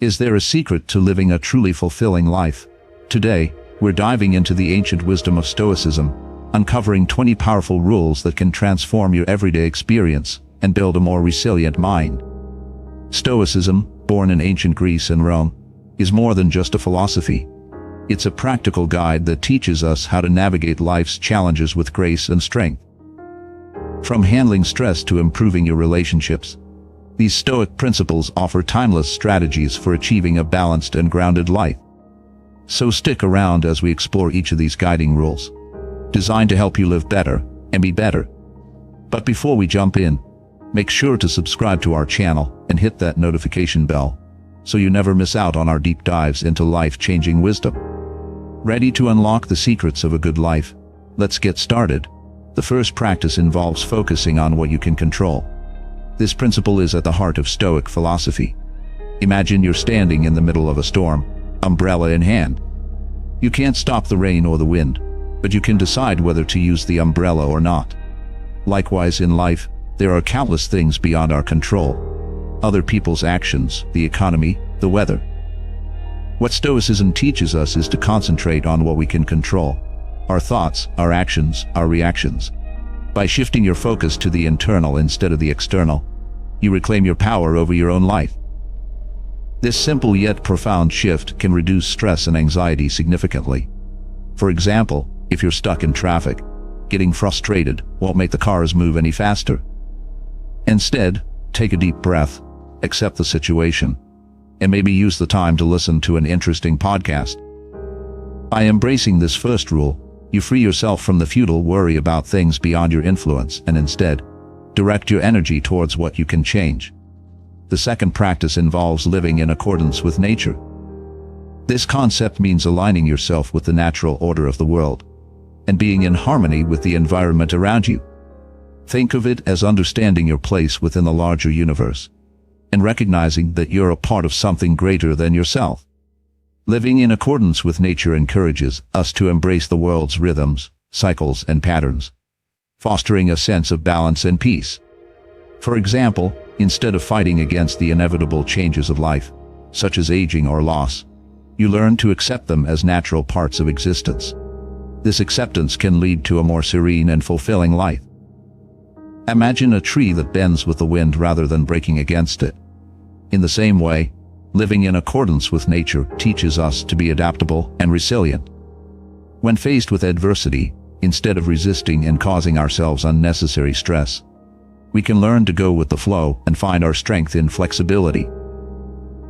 Is there a secret to living a truly fulfilling life? Today, we're diving into the ancient wisdom of Stoicism, uncovering 20 powerful rules that can transform your everyday experience and build a more resilient mind. Stoicism, born in ancient Greece and Rome, is more than just a philosophy. It's a practical guide that teaches us how to navigate life's challenges with grace and strength. From handling stress to improving your relationships, these Stoic principles offer timeless strategies for achieving a balanced and grounded life. So stick around as we explore each of these guiding rules, designed to help you live better and be better. But before we jump in, make sure to subscribe to our channel and hit that notification bell so you never miss out on our deep dives into life-changing wisdom. Ready to unlock the secrets of a good life? Let's get started. The first practice involves focusing on what you can control. This principle is at the heart of Stoic philosophy. Imagine you're standing in the middle of a storm, umbrella in hand. You can't stop the rain or the wind, but you can decide whether to use the umbrella or not. Likewise in life, there are countless things beyond our control. Other people's actions, the economy, the weather. What Stoicism teaches us is to concentrate on what we can control: our thoughts, our actions, our reactions. By shifting your focus to the internal instead of the external, you reclaim your power over your own life. This simple yet profound shift can reduce stress and anxiety significantly. For example, if you're stuck in traffic, getting frustrated won't make the cars move any faster. Instead, take a deep breath, accept the situation, and maybe use the time to listen to an interesting podcast. By embracing this first rule, you free yourself from the futile worry about things beyond your influence and instead direct your energy towards what you can change. The second practice involves living in accordance with nature. This concept means aligning yourself with the natural order of the world and being in harmony with the environment around you. Think of it as understanding your place within the larger universe and recognizing that you're a part of something greater than yourself. Living in accordance with nature encourages us to embrace the world's rhythms, cycles, and patterns, fostering a sense of balance and peace. For example, instead of fighting against the inevitable changes of life, such as aging or loss, you learn to accept them as natural parts of existence. This acceptance can lead to a more serene and fulfilling life. Imagine a tree that bends with the wind rather than breaking against it. In the same way, living in accordance with nature teaches us to be adaptable and resilient. When faced with adversity, instead of resisting and causing ourselves unnecessary stress, we can learn to go with the flow and find our strength in flexibility.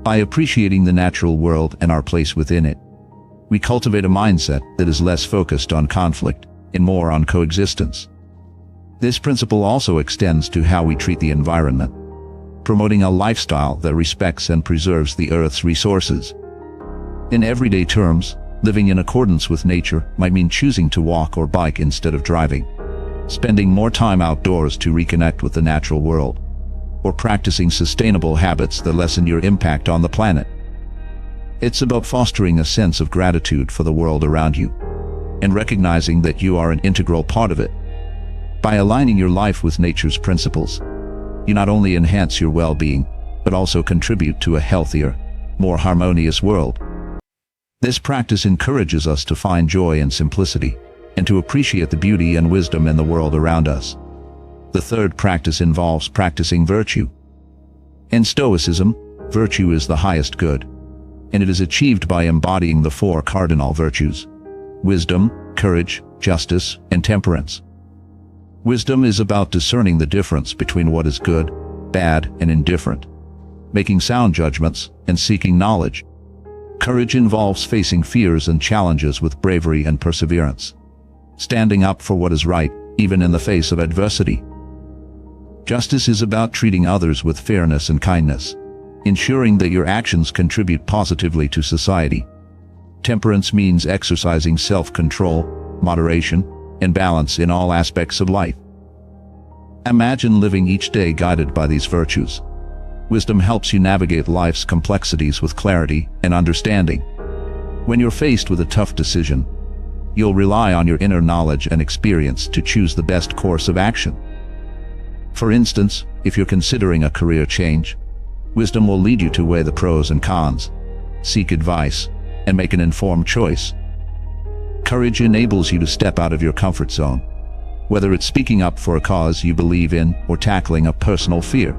By appreciating the natural world and our place within it, we cultivate a mindset that is less focused on conflict and more on coexistence. This principle also extends to how we treat the environment, promoting a lifestyle that respects and preserves the Earth's resources. In everyday terms, living in accordance with nature might mean choosing to walk or bike instead of driving, spending more time outdoors to reconnect with the natural world, or practicing sustainable habits that lessen your impact on the planet. It's about fostering a sense of gratitude for the world around you and recognizing that you are an integral part of it. By aligning your life with nature's principles, you not only enhance your well-being, but also contribute to a healthier, more harmonious world. This practice encourages us to find joy in simplicity and to appreciate the beauty and wisdom in the world around us. The third practice involves practicing virtue. In Stoicism, virtue is the highest good, and it is achieved by embodying the four cardinal virtues: wisdom, courage, justice, and temperance. Wisdom is about discerning the difference between what is good, bad, and indifferent, making sound judgments, and seeking knowledge. Courage involves facing fears and challenges with bravery and perseverance, standing up for what is right, even in the face of adversity. Justice is about treating others with fairness and kindness, ensuring that your actions contribute positively to society. Temperance means exercising self-control, moderation, and balance in all aspects of life. Imagine living each day guided by these virtues. Wisdom helps you navigate life's complexities with clarity and understanding. When you're faced with a tough decision, you'll rely on your inner knowledge and experience to choose the best course of action. For instance, if you're considering a career change, Wisdom will lead you to weigh the pros and cons, seek advice, and make an informed choice. Courage enables you to step out of your comfort zone, whether it's speaking up for a cause you believe in or tackling a personal fear.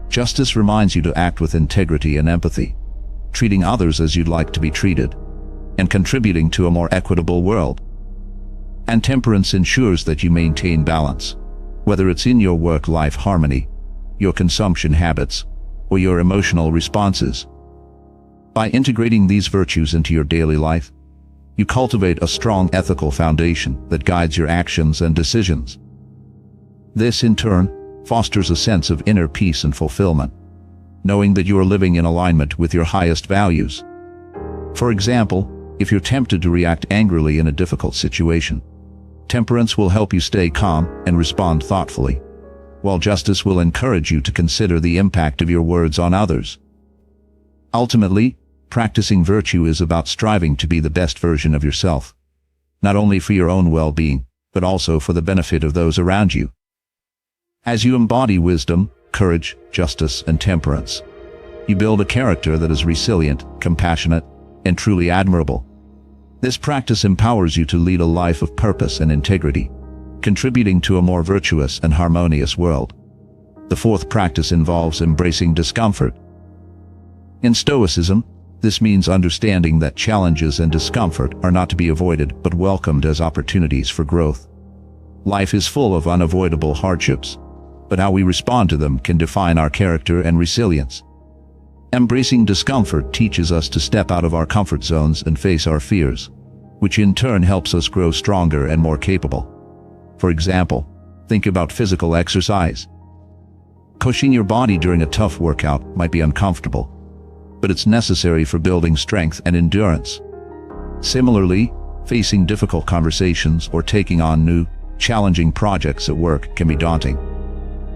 Justice reminds you to act with integrity and empathy, treating others as you'd like to be treated, and contributing to a more equitable world. And temperance ensures that you maintain balance, whether it's in your work-life harmony, your consumption habits, or your emotional responses. By integrating these virtues into your daily life, you cultivate a strong ethical foundation that guides your actions and decisions. This, in turn, fosters a sense of inner peace and fulfillment, knowing that you are living in alignment with your highest values. For example, if you're tempted to react angrily in a difficult situation, temperance will help you stay calm and respond thoughtfully, while justice will encourage you to consider the impact of your words on others. Ultimately, practicing virtue is about striving to be the best version of yourself, not only for your own well-being, but also for the benefit of those around you. As you embody wisdom, courage, justice, and temperance, you build a character that is resilient, compassionate, and truly admirable. This practice empowers you to lead a life of purpose and integrity, contributing to a more virtuous and harmonious world. The fourth practice involves embracing discomfort. In Stoicism, this means understanding that challenges and discomfort are not to be avoided but welcomed as opportunities for growth. Life is full of unavoidable hardships, but how we respond to them can define our character and resilience. Embracing discomfort teaches us to step out of our comfort zones and face our fears, which in turn helps us grow stronger and more capable. For example, think about physical exercise. Pushing your body during a tough workout might be uncomfortable, but it's necessary for building strength and endurance. Similarly, facing difficult conversations or taking on new, challenging projects at work can be daunting.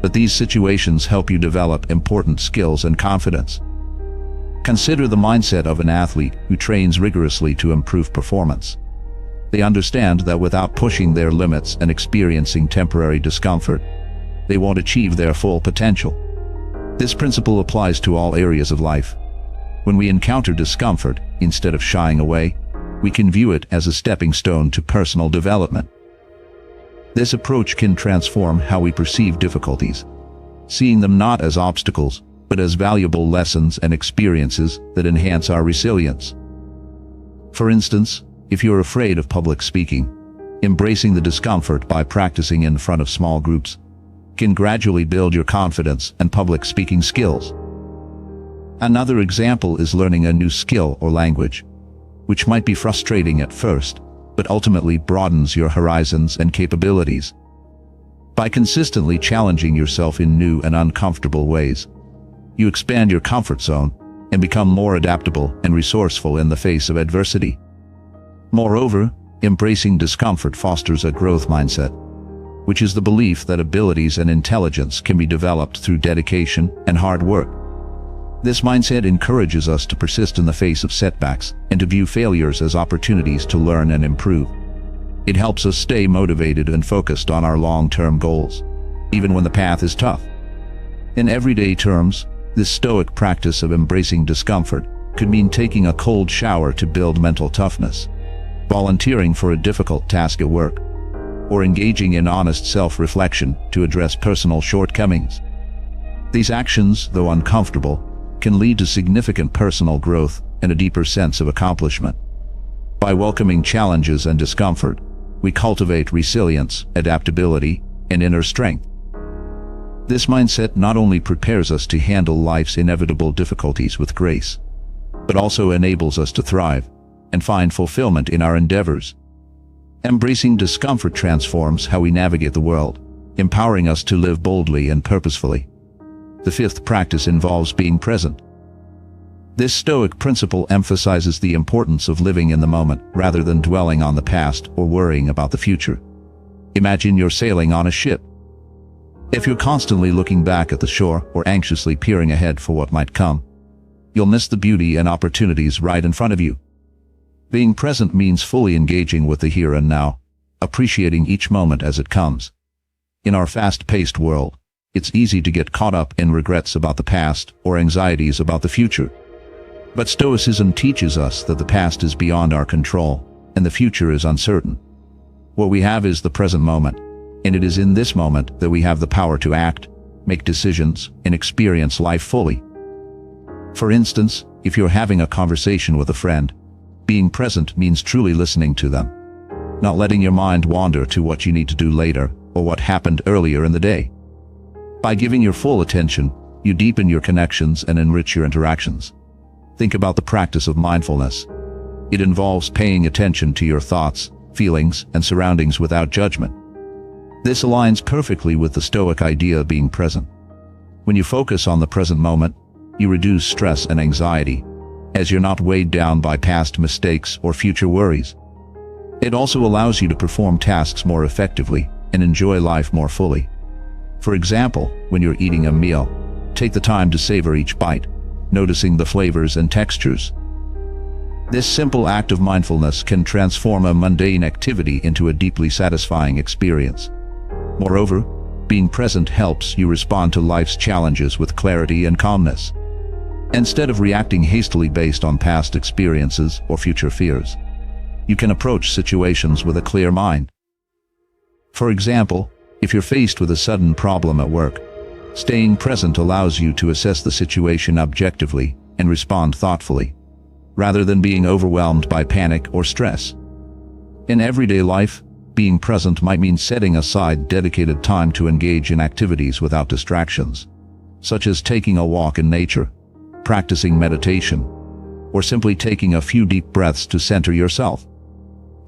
But these situations help you develop important skills and confidence. Consider the mindset of an athlete who trains rigorously to improve performance. They understand that without pushing their limits and experiencing temporary discomfort, they won't achieve their full potential. This principle applies to all areas of life. When we encounter discomfort, instead of shying away, we can view it as a stepping stone to personal development. This approach can transform how we perceive difficulties, seeing them not as obstacles, but as valuable lessons and experiences that enhance our resilience. For instance, if you're afraid of public speaking, embracing the discomfort by practicing in front of small groups can gradually build your confidence and public speaking skills. Another example is learning a new skill or language, which might be frustrating at first, but ultimately broadens your horizons and capabilities. By consistently challenging yourself in new and uncomfortable ways, you expand your comfort zone and become more adaptable and resourceful in the face of adversity. Moreover, embracing discomfort fosters a growth mindset, which is the belief that abilities and intelligence can be developed through dedication and hard work. This mindset encourages us to persist in the face of setbacks and to view failures as opportunities to learn and improve. It helps us stay motivated and focused on our long-term goals, even when the path is tough. In everyday terms, this Stoic practice of embracing discomfort could mean taking a cold shower to build mental toughness, volunteering for a difficult task at work, or engaging in honest self-reflection to address personal shortcomings. These actions, though uncomfortable, can lead to significant personal growth and a deeper sense of accomplishment. By welcoming challenges and discomfort, we cultivate resilience, adaptability, and inner strength. This mindset not only prepares us to handle life's inevitable difficulties with grace, but also enables us to thrive and find fulfillment in our endeavors. Embracing discomfort transforms how we navigate the world, empowering us to live boldly and purposefully. The fifth practice involves being present. This Stoic principle emphasizes the importance of living in the moment rather than dwelling on the past or worrying about the future. Imagine you're sailing on a ship. If you're constantly looking back at the shore or anxiously peering ahead for what might come, you'll miss the beauty and opportunities right in front of you. Being present means fully engaging with the here and now, appreciating each moment as it comes. In our fast-paced world, it's easy to get caught up in regrets about the past or anxieties about the future. But Stoicism teaches us that the past is beyond our control, and the future is uncertain. What we have is the present moment, and it is in this moment that we have the power to act, make decisions, and experience life fully. For instance, if you're having a conversation with a friend, being present means truly listening to them, not letting your mind wander to what you need to do later or what happened earlier in the day. By giving your full attention, you deepen your connections and enrich your interactions. Think about the practice of mindfulness. It involves paying attention to your thoughts, feelings, and surroundings without judgment. This aligns perfectly with the Stoic idea of being present. When you focus on the present moment, you reduce stress and anxiety, as you're not weighed down by past mistakes or future worries. It also allows you to perform tasks more effectively and enjoy life more fully. For example, when you're eating a meal, take the time to savor each bite, noticing the flavors and textures. This simple act of mindfulness can transform a mundane activity into a deeply satisfying experience. Moreover, being present helps you respond to life's challenges with clarity and calmness, instead of reacting hastily based on past experiences or future fears. You can approach situations with a clear mind. For example, if you're faced with a sudden problem at work, staying present allows you to assess the situation objectively and respond thoughtfully, rather than being overwhelmed by panic or stress. In everyday life, being present might mean setting aside dedicated time to engage in activities without distractions, such as taking a walk in nature, practicing meditation, or simply taking a few deep breaths to center yourself.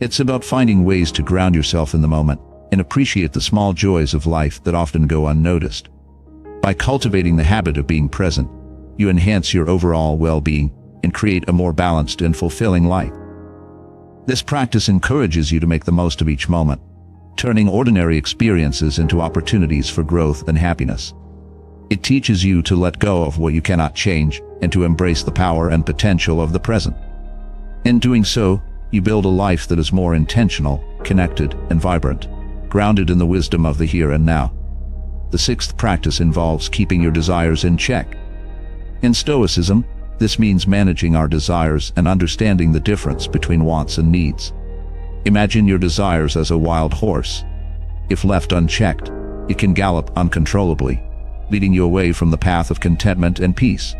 It's about finding ways to ground yourself in the moment and appreciate the small joys of life that often go unnoticed. By cultivating the habit of being present, you enhance your overall well-being and create a more balanced and fulfilling life. This practice encourages you to make the most of each moment, turning ordinary experiences into opportunities for growth and happiness. It teaches you to let go of what you cannot change and to embrace the power and potential of the present. In doing so, you build a life that is more intentional, connected, and vibrant, grounded in the wisdom of the here and now. The sixth practice involves keeping your desires in check. In Stoicism, this means managing our desires and understanding the difference between wants and needs. Imagine your desires as a wild horse. If left unchecked, it can gallop uncontrollably, leading you away from the path of contentment and peace.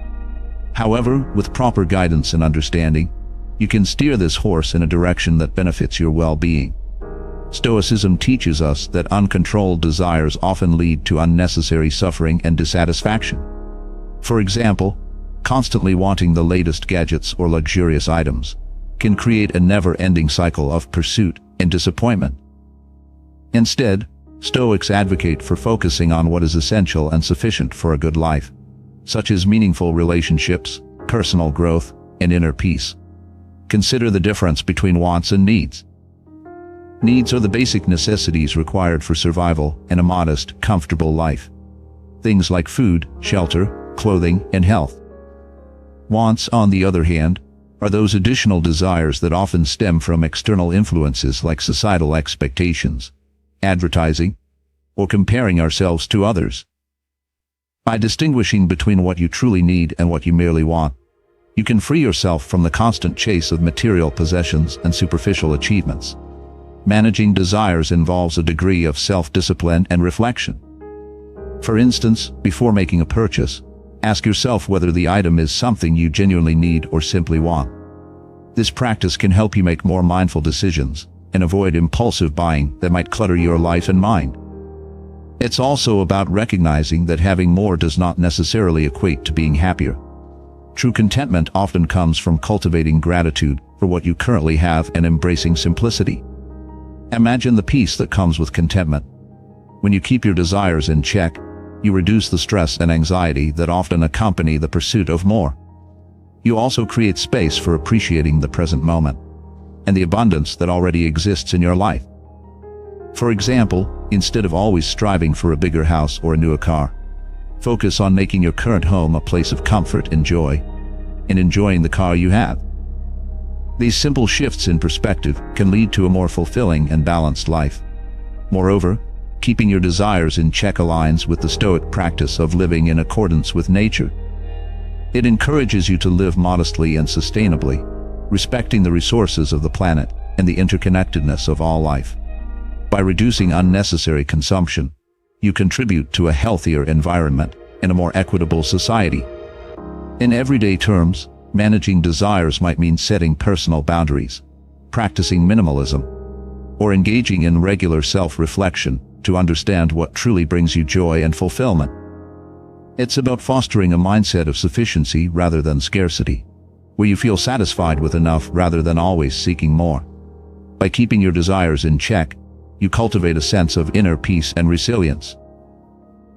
However, with proper guidance and understanding, you can steer this horse in a direction that benefits your well-being. Stoicism teaches us that uncontrolled desires often lead to unnecessary suffering and dissatisfaction. For example, constantly wanting the latest gadgets or luxurious items can create a never-ending cycle of pursuit and disappointment. Instead, Stoics advocate for focusing on what is essential and sufficient for a good life, such as meaningful relationships, personal growth, and inner peace. Consider the difference between wants and needs. Needs are the basic necessities required for survival and a modest, comfortable life. Things like food, shelter, clothing, and health. Wants, on the other hand, are those additional desires that often stem from external influences like societal expectations, advertising, or comparing ourselves to others. By distinguishing between what you truly need and what you merely want, you can free yourself from the constant chase of material possessions and superficial achievements. Managing desires involves a degree of self-discipline and reflection. For instance, before making a purchase, ask yourself whether the item is something you genuinely need or simply want. This practice can help you make more mindful decisions and avoid impulsive buying that might clutter your life and mind. It's also about recognizing that having more does not necessarily equate to being happier. True contentment often comes from cultivating gratitude for what you currently have and embracing simplicity. Imagine the peace that comes with contentment. When you keep your desires in check, you reduce the stress and anxiety that often accompany the pursuit of more. You also create space for appreciating the present moment and the abundance that already exists in your life. For example, instead of always striving for a bigger house or a newer car, focus on making your current home a place of comfort and joy, and enjoying the car you have. These simple shifts in perspective can lead to a more fulfilling and balanced life. Moreover, Keeping your desires in check aligns with the Stoic practice of living in accordance with nature. It encourages you to live modestly and sustainably, respecting the resources of the planet and the interconnectedness of all life. By reducing unnecessary consumption, you contribute to a healthier environment and a more equitable society. In everyday terms, managing desires might mean setting personal boundaries, practicing minimalism, or engaging in regular self-reflection to understand what truly brings you joy and fulfillment. It's about fostering a mindset of sufficiency rather than scarcity, where you feel satisfied with enough rather than always seeking more. By keeping your desires in check, you cultivate a sense of inner peace and resilience.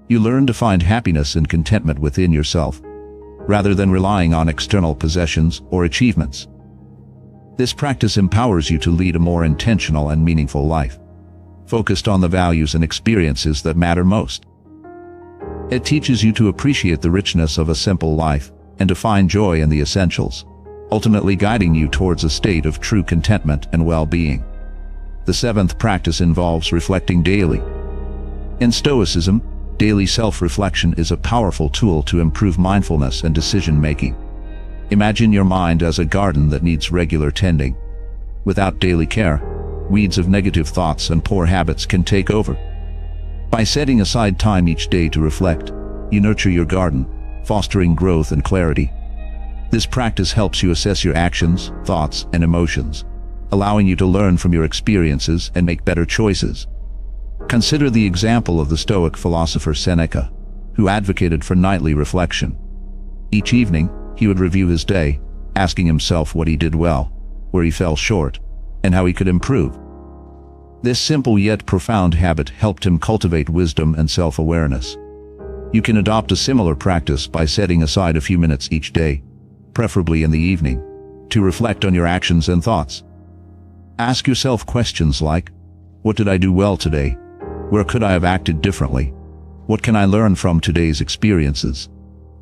You learn to find happiness and contentment within yourself, rather than relying on external possessions or achievements. This practice empowers you to lead a more intentional and meaningful life, focused on the values and experiences that matter most. It teaches you to appreciate the richness of a simple life and to find joy in the essentials, ultimately guiding you towards a state of true contentment and well-being. The seventh practice involves reflecting daily. In Stoicism, daily self-reflection is a powerful tool to improve mindfulness and decision-making. Imagine your mind as a garden that needs regular tending. Without daily care, weeds of negative thoughts and poor habits can take over. By setting aside time each day to reflect, you nurture your garden, fostering growth and clarity. This practice helps you assess your actions, thoughts, and emotions, allowing you to learn from your experiences and make better choices. Consider the example of the Stoic philosopher Seneca, who advocated for nightly reflection. Each evening, he would review his day, asking himself what he did well, where he fell short, and how he could improve. This simple yet profound habit helped him cultivate wisdom and self-awareness. You can adopt a similar practice by setting aside a few minutes each day, preferably in the evening, to reflect on your actions and thoughts. Ask yourself questions like, what did I do well today? Where could I have acted differently? What can I learn from today's experiences?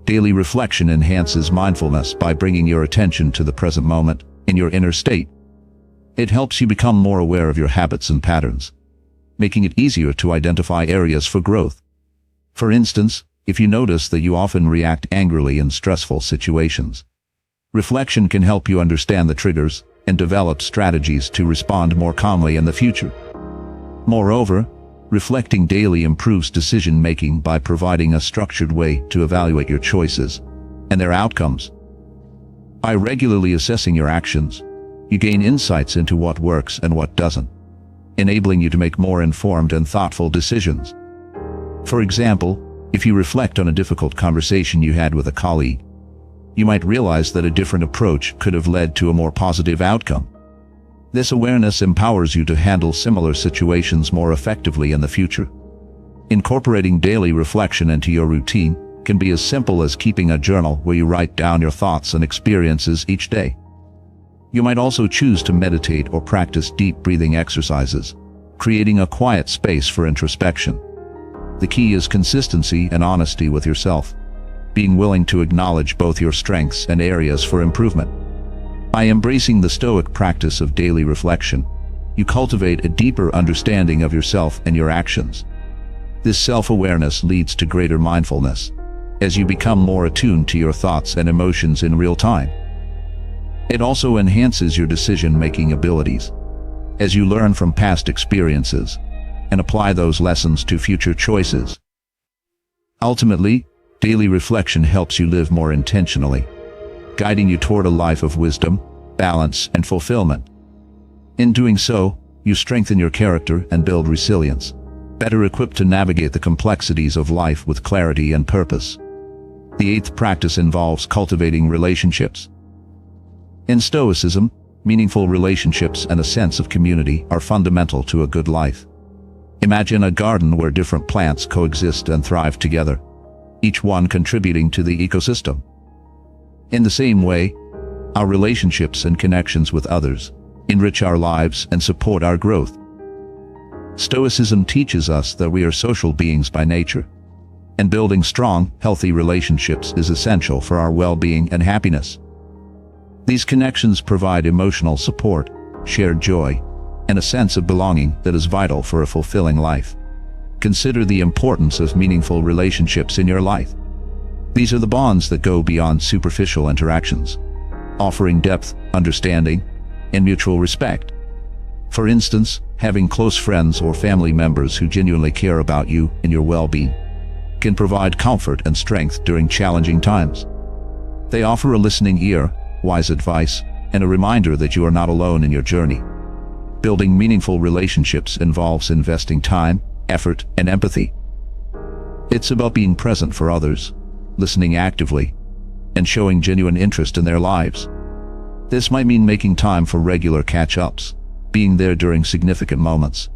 Daily reflection enhances mindfulness by bringing your attention to the present moment in your inner state. It helps you become more aware of your habits and patterns, making it easier to identify areas for growth. For instance, if you notice that you often react angrily in stressful situations, reflection can help you understand the triggers and develop strategies to respond more calmly in the future. Moreover, reflecting daily improves decision-making by providing a structured way to evaluate your choices and their outcomes. By regularly assessing your actions, you gain insights into what works and what doesn't, enabling you to make more informed and thoughtful decisions. For example, if you reflect on a difficult conversation you had with a colleague, you might realize that a different approach could have led to a more positive outcome. This awareness empowers you to handle similar situations more effectively in the future. Incorporating daily reflection into your routine can be as simple as keeping a journal where you write down your thoughts and experiences each day. You might also choose to meditate or practice deep breathing exercises, creating a quiet space for introspection. The key is consistency and honesty with yourself, being willing to acknowledge both your strengths and areas for improvement. By embracing the Stoic practice of daily reflection, you cultivate a deeper understanding of yourself and your actions. This self-awareness leads to greater mindfulness, as you become more attuned to your thoughts and emotions in real time. It also enhances your decision-making abilities, as you learn from past experiences and apply those lessons to future choices. Ultimately, daily reflection helps you live more intentionally, guiding you toward a life of wisdom, balance, and fulfillment. In doing so, you strengthen your character and build resilience, better equipped to navigate the complexities of life with clarity and purpose. The eighth practice involves cultivating relationships. In Stoicism, meaningful relationships and a sense of community are fundamental to a good life. Imagine a garden where different plants coexist and thrive together, each one contributing to the ecosystem. In the same way, our relationships and connections with others enrich our lives and support our growth. Stoicism teaches us that we are social beings by nature, and building strong, healthy relationships is essential for our well-being and happiness. These connections provide emotional support, shared joy, and a sense of belonging that is vital for a fulfilling life. consider the importance of meaningful relationships in your life. These are the bonds that go beyond superficial interactions, offering depth, understanding, and mutual respect. For instance, having close friends or family members who genuinely care about you and your well-being can provide comfort and strength during challenging times. They offer a listening ear, wise advice, and a reminder that you are not alone in your journey. Building meaningful relationships involves investing time, effort, and empathy. It's about being present for others, listening actively, and showing genuine interest in their lives. This might mean making time for regular catch-ups, being there during significant moments,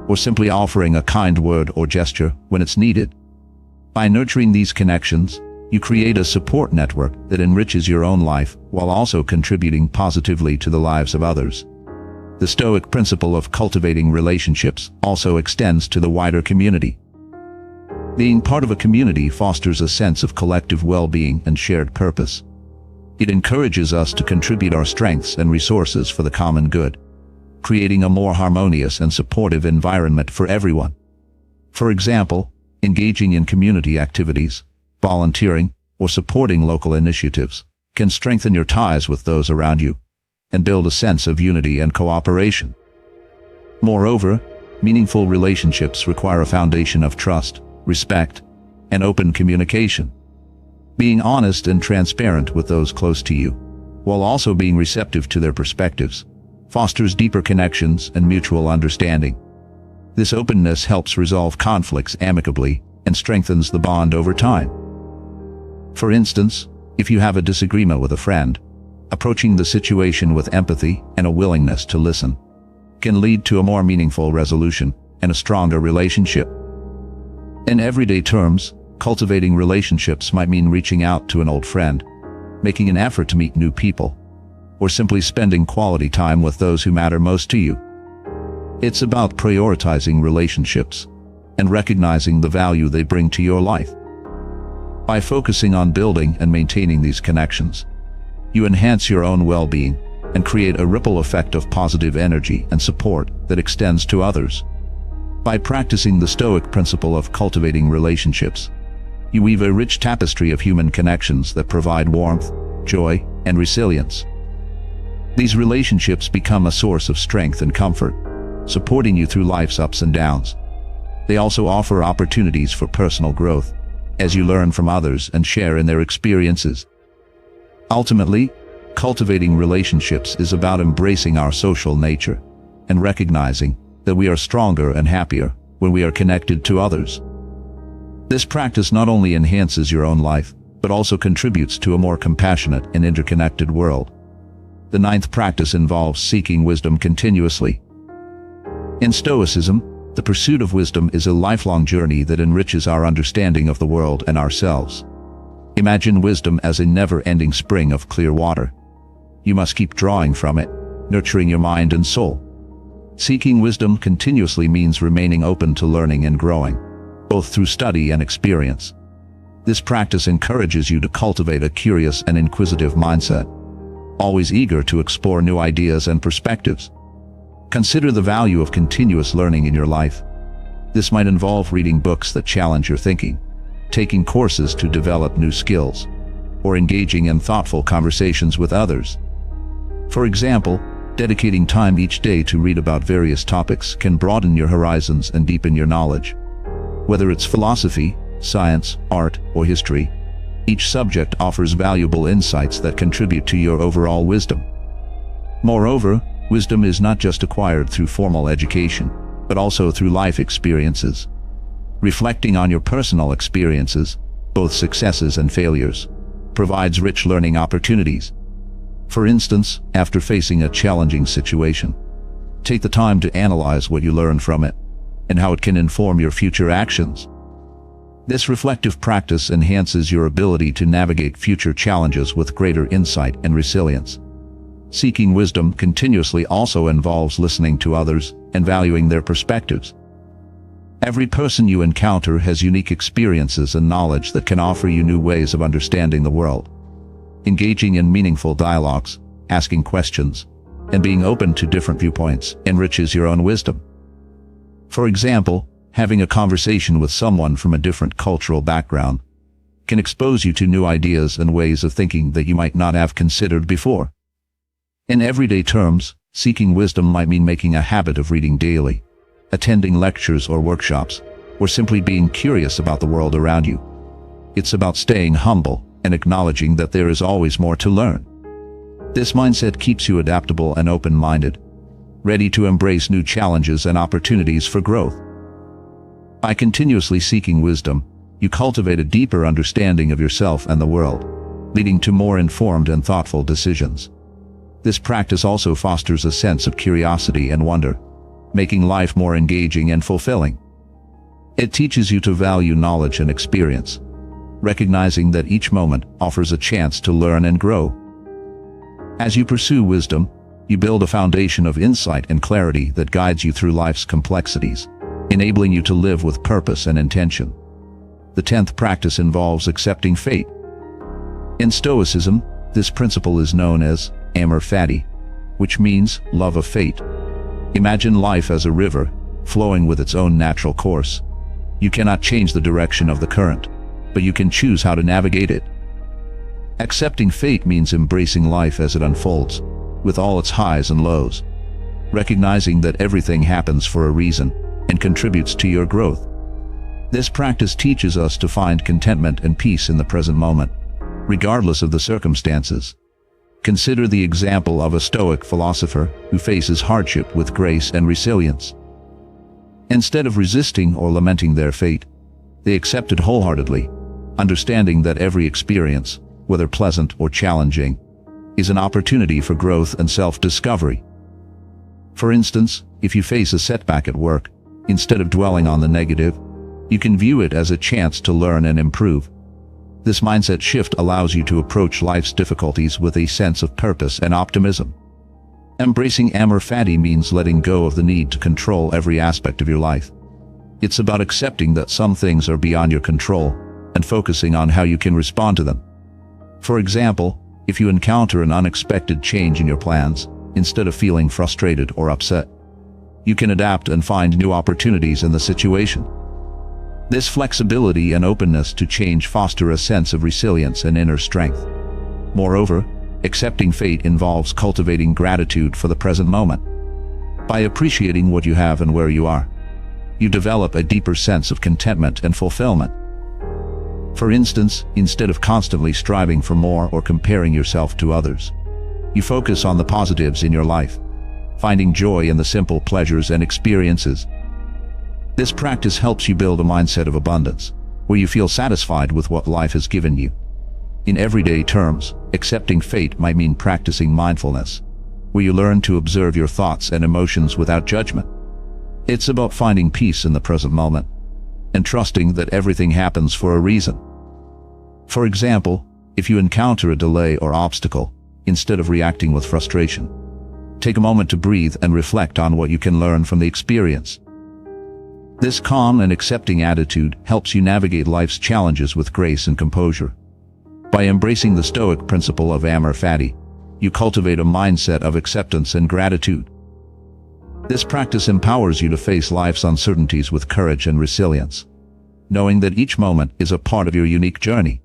or simply offering a kind word or gesture when it's needed. By nurturing these connections, you create a support network that enriches your own life while also contributing positively to the lives of others. The Stoic principle of cultivating relationships also extends to the wider community. Being part of a community fosters a sense of collective well-being and shared purpose. It encourages us to contribute our strengths and resources for the common good, creating a more harmonious and supportive environment for everyone. For example, engaging in community activities, volunteering, or supporting local initiatives can strengthen your ties with those around you and build a sense of unity and cooperation. Moreover, meaningful relationships require a foundation of trust, respect, and open communication. Being honest and transparent with those close to you, while also being receptive to their perspectives, fosters deeper connections and mutual understanding. This openness helps resolve conflicts amicably and strengthens the bond over time. For instance, if you have a disagreement with a friend, approaching the situation with empathy and a willingness to listen can lead to a more meaningful resolution and a stronger relationship. In everyday terms, cultivating relationships might mean reaching out to an old friend, making an effort to meet new people, or simply spending quality time with those who matter most to you. It's about prioritizing relationships and recognizing the value they bring to your life. By focusing on building and maintaining these connections, you enhance your own well-being and create a ripple effect of positive energy and support that extends to others. By practicing the Stoic principle of cultivating relationships, you weave a rich tapestry of human connections that provide warmth, joy, and resilience. These relationships become a source of strength and comfort, supporting you through life's ups and downs. They also offer opportunities for personal growth, as you learn from others and share in their experiences. Ultimately, cultivating relationships is about embracing our social nature and recognizing that we are stronger and happier when we are connected to others. This practice not only enhances your own life, but also contributes to a more compassionate and interconnected world. The ninth practice involves seeking wisdom continuously. In Stoicism, the pursuit of wisdom is a lifelong journey that enriches our understanding of the world and ourselves. Imagine wisdom as a never-ending spring of clear water. You must keep drawing from it, nurturing your mind and soul. Seeking wisdom continuously means remaining open to learning and growing, both through study and experience. This practice encourages you to cultivate a curious and inquisitive mindset, always eager to explore new ideas and perspectives. Consider the value of continuous learning in your life. This might involve reading books that challenge your thinking, taking courses to develop new skills, or engaging in thoughtful conversations with others. For example, dedicating time each day to read about various topics can broaden your horizons and deepen your knowledge. Whether it's philosophy, science, art, or history, each subject offers valuable insights that contribute to your overall wisdom. Moreover, wisdom is not just acquired through formal education, but also through life experiences. Reflecting on your personal experiences, both successes and failures, provides rich learning opportunities. For instance, after facing a challenging situation, take the time to analyze what you learned from it and how it can inform your future actions. This reflective practice enhances your ability to navigate future challenges with greater insight and resilience. Seeking wisdom continuously also involves listening to others and valuing their perspectives. Every person you encounter has unique experiences and knowledge that can offer you new ways of understanding the world. Engaging in meaningful dialogues, asking questions, and being open to different viewpoints enriches your own wisdom. For example, Having a conversation with someone from a different cultural background can expose you to new ideas and ways of thinking that you might not have considered before. In everyday terms, seeking wisdom might mean making a habit of reading daily, attending lectures or workshops, or simply being curious about the world around you. It's about staying humble and acknowledging that there is always more to learn. This mindset keeps you adaptable and open-minded, ready to embrace new challenges and opportunities for growth. By continuously seeking wisdom, you cultivate a deeper understanding of yourself and the world, leading to more informed and thoughtful decisions. This practice also fosters a sense of curiosity and wonder, making life more engaging and fulfilling. It teaches you to value knowledge and experience, recognizing that each moment offers a chance to learn and grow. As you pursue wisdom, you build a foundation of insight and clarity that guides you through life's complexities, enabling you to live with purpose and intention. The 10th practice involves accepting fate. In Stoicism, this principle is known as amor fati, which means love of fate. Imagine life as a river, flowing with its own natural course. You cannot change the direction of the current, but you can choose how to navigate it. Accepting fate means embracing life as it unfolds, with all its highs and lows, recognizing that everything happens for a reason and contributes to your growth. This practice teaches us to find contentment and peace in the present moment, regardless of the circumstances. Consider the example of a Stoic philosopher who faces hardship with grace and resilience. Instead of resisting or lamenting their fate, they accept it wholeheartedly, understanding that every experience, whether pleasant or challenging, is an opportunity for growth and self-discovery. For instance, if you face a setback at work, instead of dwelling on the negative, you can view it as a chance to learn and improve. This mindset shift allows you to approach life's difficulties with a sense of purpose and optimism. Embracing amor fati means letting go of the need to control every aspect of your life. It's about accepting that some things are beyond your control and focusing on how you can respond to them. For example, if you encounter an unexpected change in your plans, instead of feeling frustrated or upset, you can adapt and find new opportunities in the situation. This flexibility and openness to change foster a sense of resilience and inner strength. Moreover, accepting fate involves cultivating gratitude for the present moment. By appreciating what you have and where you are, you develop a deeper sense of contentment and fulfillment. For instance, instead of constantly striving for more or comparing yourself to others, you focus on the positives in your life, finding joy in the simple pleasures and experiences. This practice helps you build a mindset of abundance, where you feel satisfied with what life has given you. In everyday terms, accepting fate might mean practicing mindfulness, where you learn to observe your thoughts and emotions without judgment. It's about finding peace in the present moment, and trusting that everything happens for a reason. For example, if you encounter a delay or obstacle, instead of reacting with frustration, take a moment to breathe and reflect on what you can learn from the experience. This calm and accepting attitude helps you navigate life's challenges with grace and composure. By embracing the Stoic principle of amor fati, you cultivate a mindset of acceptance and gratitude. This practice empowers you to face life's uncertainties with courage and resilience, knowing that each moment is a part of your unique journey.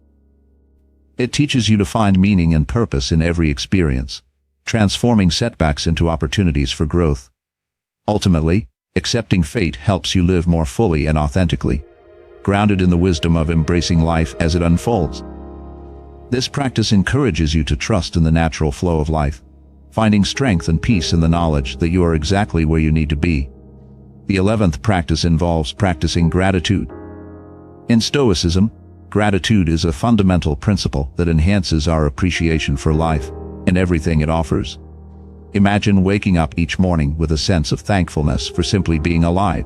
It teaches you to find meaning and purpose in every experience, transforming setbacks into opportunities for growth. Ultimately, accepting fate helps you live more fully and authentically, grounded in the wisdom of embracing life as it unfolds. This practice encourages you to trust in the natural flow of life, finding strength and peace in the knowledge that you are exactly where you need to be. The 11th practice involves practicing gratitude. In Stoicism, gratitude is a fundamental principle that enhances our appreciation for life and everything it offers. Imagine waking up each morning with a sense of thankfulness for simply being alive.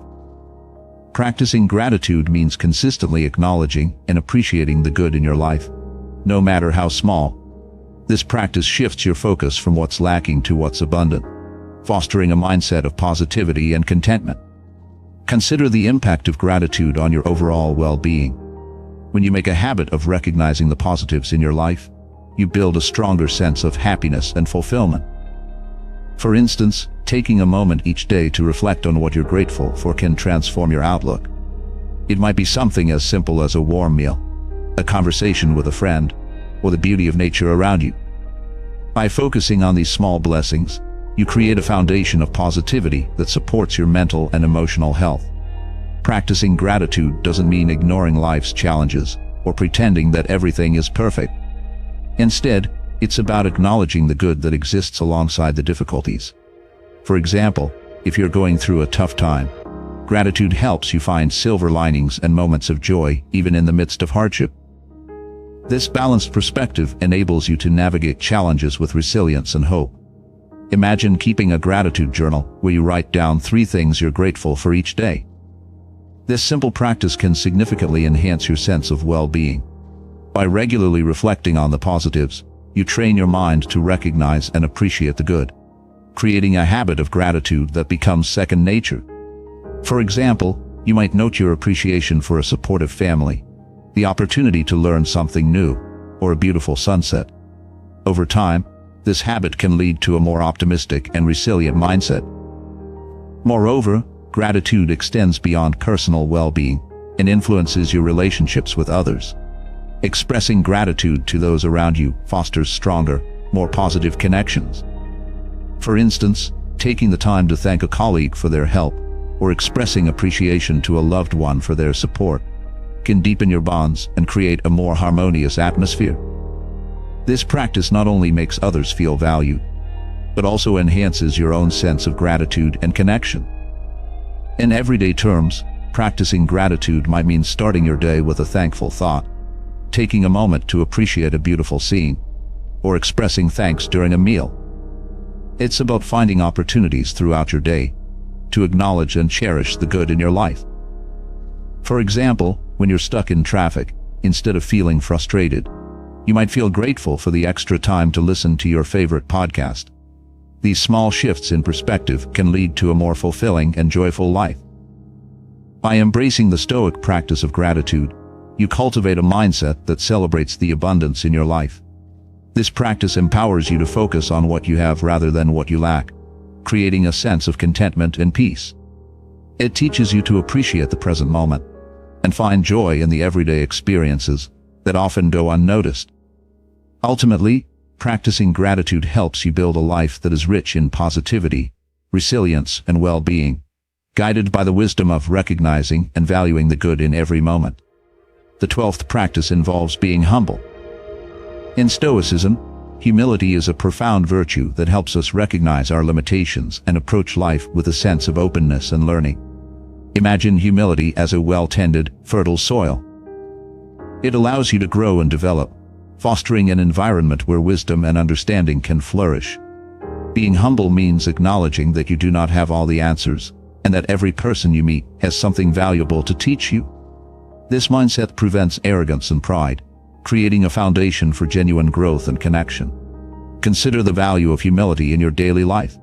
Practicing gratitude means consistently acknowledging and appreciating the good in your life, no matter how small. This practice shifts your focus from what's lacking to what's abundant, fostering a mindset of positivity and contentment. Consider the impact of gratitude on your overall well-being. When you make a habit of recognizing the positives in your life, you build a stronger sense of happiness and fulfillment. For instance, taking a moment each day to reflect on what you're grateful for can transform your outlook, It might be something as simple as a warm meal, a conversation with a friend, or the beauty of nature around you. By focusing on these small blessings, you create a foundation of positivity that supports your mental and emotional health. Practicing gratitude doesn't mean ignoring life's challenges or pretending that everything is perfect. Instead, it's about acknowledging the good that exists alongside the difficulties. For example, if you're going through a tough time, gratitude helps you find silver linings and moments of joy even in the midst of hardship. This balanced perspective enables you to navigate challenges with resilience and hope. Imagine keeping a gratitude journal where you write down 3 things you're grateful for each day. This simple practice can significantly enhance your sense of well-being. By regularly reflecting on the positives, you train your mind to recognize and appreciate the good, creating a habit of gratitude that becomes second nature. For example, you might note your appreciation for a supportive family, the opportunity to learn something new, or a beautiful sunset. Over time, this habit can lead to a more optimistic and resilient mindset. Moreover, gratitude extends beyond personal well-being and influences your relationships with others. Expressing gratitude to those around you fosters stronger, more positive connections. For instance, taking the time to thank a colleague for their help, or expressing appreciation to a loved one for their support, can deepen your bonds and create a more harmonious atmosphere. This practice not only makes others feel valued, but also enhances your own sense of gratitude and connection. In everyday terms, practicing gratitude might mean starting your day with a thankful thought, taking a moment to appreciate a beautiful scene, or expressing thanks during a meal. It's about finding opportunities throughout your day to acknowledge and cherish the good in your life. For example, when you're stuck in traffic, instead of feeling frustrated, you might feel grateful for the extra time to listen to your favorite podcast. These small shifts in perspective can lead to a more fulfilling and joyful life. By embracing the Stoic practice of gratitude, you cultivate a mindset that celebrates the abundance in your life. This practice empowers you to focus on what you have rather than what you lack, creating a sense of contentment and peace. It teaches you to appreciate the present moment and find joy in the everyday experiences that often go unnoticed. Ultimately, practicing gratitude helps you build a life that is rich in positivity, resilience, and well-being, guided by the wisdom of recognizing and valuing the good in every moment. The 12th practice involves being humble. In Stoicism, humility is a profound virtue that helps us recognize our limitations and approach life with a sense of openness and learning. Imagine humility as a well-tended, fertile soil. It allows you to grow and develop, fostering an environment where wisdom and understanding can flourish. Being humble means acknowledging that you do not have all the answers, and that every person you meet has something valuable to teach you. This mindset prevents arrogance and pride, creating a foundation for genuine growth and connection. Consider the value of humility in your daily life.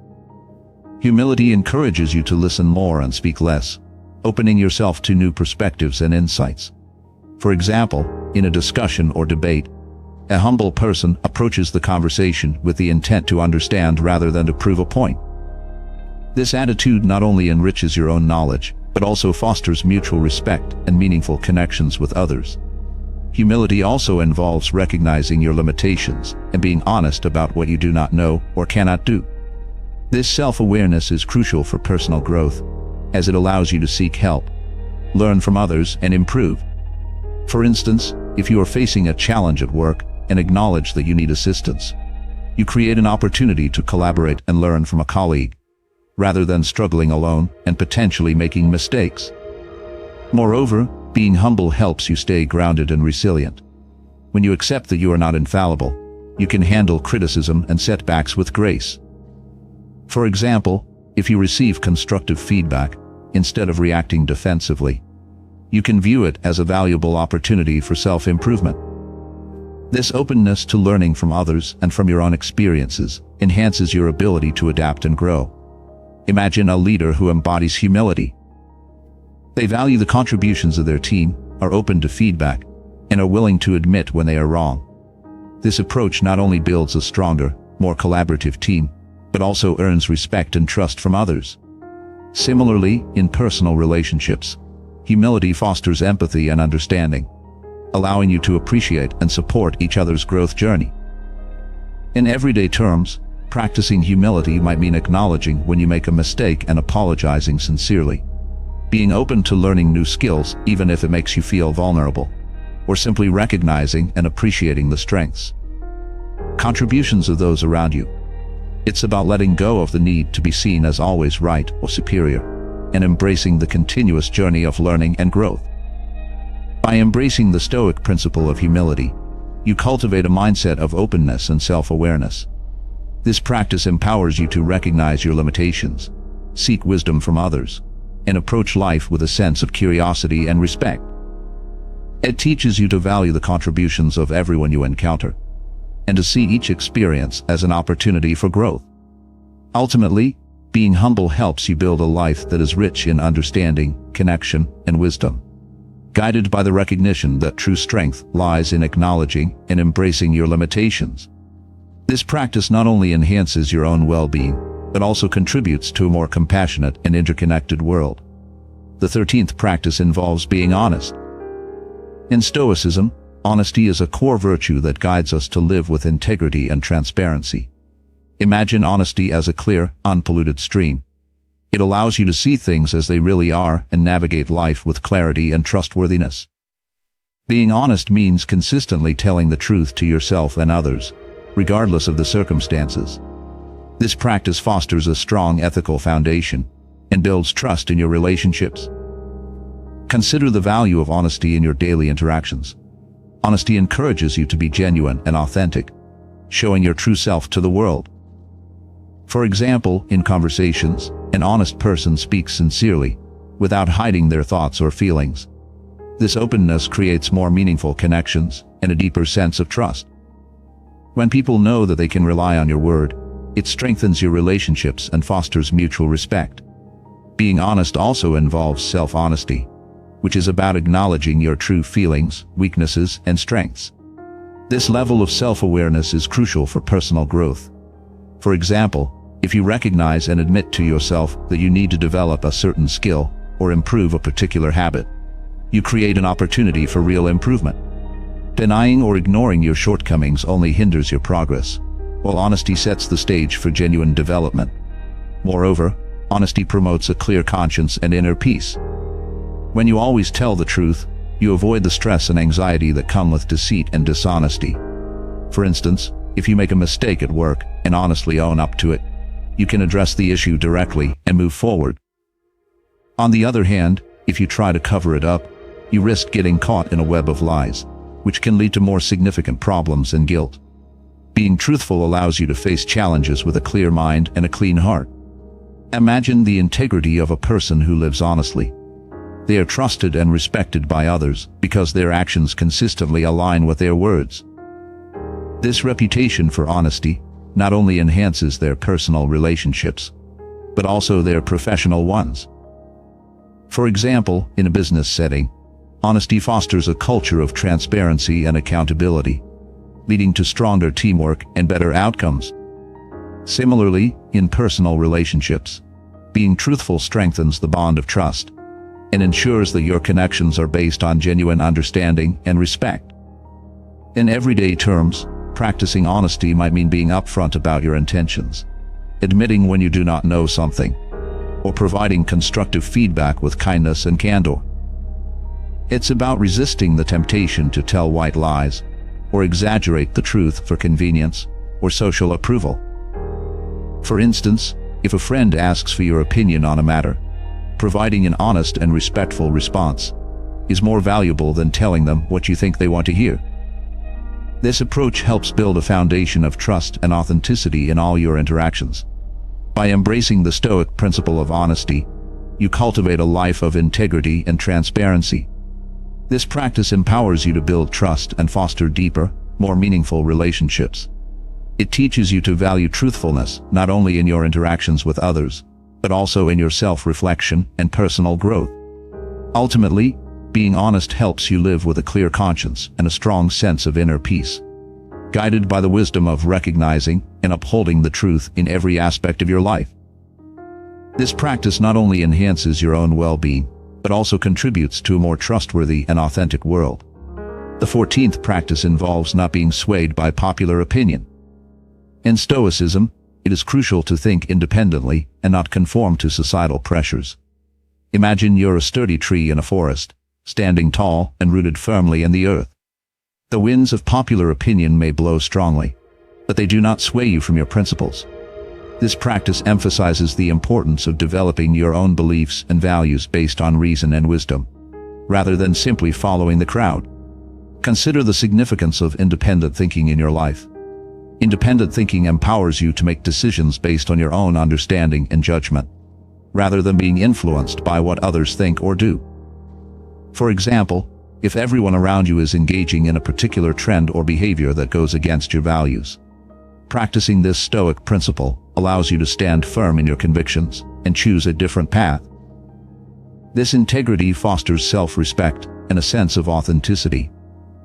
Humility encourages you to listen more and speak less, opening yourself to new perspectives and insights. For example, in a discussion or debate, a humble person approaches the conversation with the intent to understand rather than to prove a point. This attitude not only enriches your own knowledge, but also fosters mutual respect and meaningful connections with others. Humility also involves recognizing your limitations and being honest about what you do not know or cannot do. This self-awareness is crucial for personal growth, as it allows you to seek help, learn from others, and improve. For instance, if you are facing a challenge at work and acknowledge that you need assistance, you create an opportunity to collaborate and learn from a colleague, rather than struggling alone and potentially making mistakes. Moreover, being humble helps you stay grounded and resilient. When you accept that you are not infallible, you can handle criticism and setbacks with grace. For example, if you receive constructive feedback, instead of reacting defensively, you can view it as a valuable opportunity for self-improvement. This openness to learning from others and from your own experiences enhances your ability to adapt and grow. Imagine a leader who embodies humility. They value the contributions of their team, are open to feedback, and are willing to admit when they are wrong. This approach not only builds a stronger, more collaborative team, but also earns respect and trust from others. Similarly, in personal relationships, Humility fosters empathy and understanding, allowing you to appreciate and support each other's growth journey. In everyday terms, practicing humility might mean acknowledging when you make a mistake and apologizing sincerely, being open to learning new skills even if it makes you feel vulnerable, or simply recognizing and appreciating the strengths, contributions of those around you. It's about letting go of the need to be seen as always right or superior, and embracing the continuous journey of learning and growth. By embracing the Stoic principle of humility, you cultivate a mindset of openness and self-awareness. This practice empowers you to recognize your limitations, seek wisdom from others, and approach life with a sense of curiosity and respect. It teaches you to value the contributions of everyone you encounter, and to see each experience as an opportunity for growth. Ultimately, being humble helps you build a life that is rich in understanding, connection, and wisdom, guided by the recognition that true strength lies in acknowledging and embracing your limitations. This practice not only enhances your own well-being, but also contributes to a more compassionate and interconnected world. The 13th practice involves being honest. In Stoicism, honesty is a core virtue that guides us to live with integrity and transparency. Imagine honesty as a clear, unpolluted stream. It allows you to see things as they really are and navigate life with clarity and trustworthiness. Being honest means consistently telling the truth to yourself and others, regardless of the circumstances. This practice fosters a strong ethical foundation and builds trust in your relationships. Consider the value of honesty in your daily interactions. Honesty encourages you to be genuine and authentic, showing your true self to the world. For example, in conversations, an honest person speaks sincerely, without hiding their thoughts or feelings. This openness creates more meaningful connections and a deeper sense of trust. When people know that they can rely on your word, it strengthens your relationships and fosters mutual respect. Being honest also involves self-honesty, which is about acknowledging your true feelings, weaknesses, and strengths. This level of self-awareness is crucial for personal growth. For example, if you recognize and admit to yourself that you need to develop a certain skill or improve a particular habit, you create an opportunity for real improvement. Denying or ignoring your shortcomings only hinders your progress, while honesty sets the stage for genuine development. Moreover, honesty promotes a clear conscience and inner peace. When you always tell the truth, you avoid the stress and anxiety that come with deceit and dishonesty. For instance, if you make a mistake at work and honestly own up to it, you can address the issue directly and move forward. On the other hand, if you try to cover it up, you risk getting caught in a web of lies, which can lead to more significant problems and guilt. Being truthful allows you to face challenges with a clear mind and a clean heart. Imagine the integrity of a person who lives honestly. They are trusted and respected by others because their actions consistently align with their words. This reputation for honesty not only enhances their personal relationships, but also their professional ones. For example, in a business setting, honesty fosters a culture of transparency and accountability, leading to stronger teamwork and better outcomes. Similarly, in personal relationships, being truthful strengthens the bond of trust and ensures that your connections are based on genuine understanding and respect. In everyday terms, practicing honesty might mean being upfront about your intentions, admitting when you do not know something, or providing constructive feedback with kindness and candor. It's about resisting the temptation to tell white lies or exaggerate the truth for convenience or social approval. For instance, if a friend asks for your opinion on a matter, providing an honest and respectful response is more valuable than telling them what you think they want to hear. This approach helps build a foundation of trust and authenticity in all your interactions. By embracing the Stoic principle of honesty, you cultivate a life of integrity and transparency. This practice empowers you to build trust and foster deeper, more meaningful relationships. It teaches you to value truthfulness not only in your interactions with others, but also in your self-reflection and personal growth. Ultimately, being honest helps you live with a clear conscience and a strong sense of inner peace, guided by the wisdom of recognizing and upholding the truth in every aspect of your life. This practice not only enhances your own well-being, but also contributes to a more trustworthy and authentic world. The 14th practice involves not being swayed by popular opinion. In Stoicism, it is crucial to think independently and not conform to societal pressures. Imagine you're a sturdy tree in a forest, standing tall and rooted firmly in the earth. The winds of popular opinion may blow strongly, but they do not sway you from your principles. This practice emphasizes the importance of developing your own beliefs and values based on reason and wisdom, rather than simply following the crowd. Consider the significance of independent thinking in your life. Independent thinking empowers you to make decisions based on your own understanding and judgment, rather than being influenced by what others think or do. For example, if everyone around you is engaging in a particular trend or behavior that goes against your values, practicing this Stoic principle allows you to stand firm in your convictions and choose a different path. This integrity fosters self-respect and a sense of authenticity,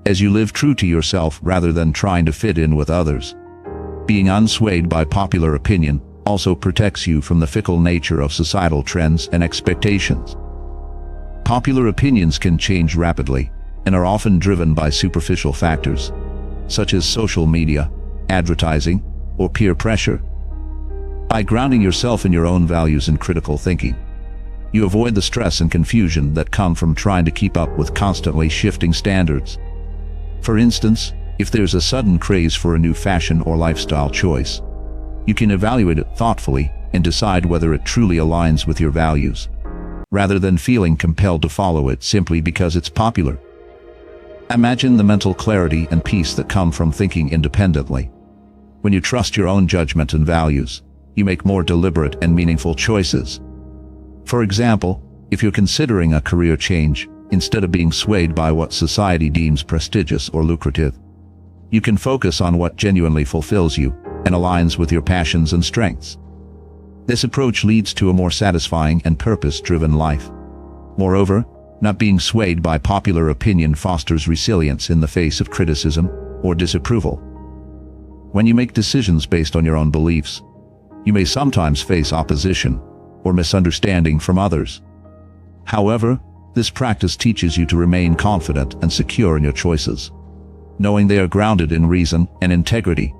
as you live true to yourself rather than trying to fit in with others. Being unswayed by popular opinion also protects you from the fickle nature of societal trends and expectations. Popular opinions can change rapidly and are often driven by superficial factors, such as social media, advertising, or peer pressure. By grounding yourself in your own values and critical thinking, you avoid the stress and confusion that come from trying to keep up with constantly shifting standards. For instance, if there's a sudden craze for a new fashion or lifestyle choice, you can evaluate it thoughtfully and decide whether it truly aligns with your values, rather than feeling compelled to follow it simply because it's popular. Imagine the mental clarity and peace that come from thinking independently. When you trust your own judgment and values, you make more deliberate and meaningful choices. For example, if you're considering a career change, instead of being swayed by what society deems prestigious or lucrative, you can focus on what genuinely fulfills you and aligns with your passions and strengths. This approach leads to a more satisfying and purpose-driven life. Moreover, not being swayed by popular opinion fosters resilience in the face of criticism or disapproval. When you make decisions based on your own beliefs, you may sometimes face opposition or misunderstanding from others. However, this practice teaches you to remain confident and secure in your choices, knowing they are grounded in reason and integrity.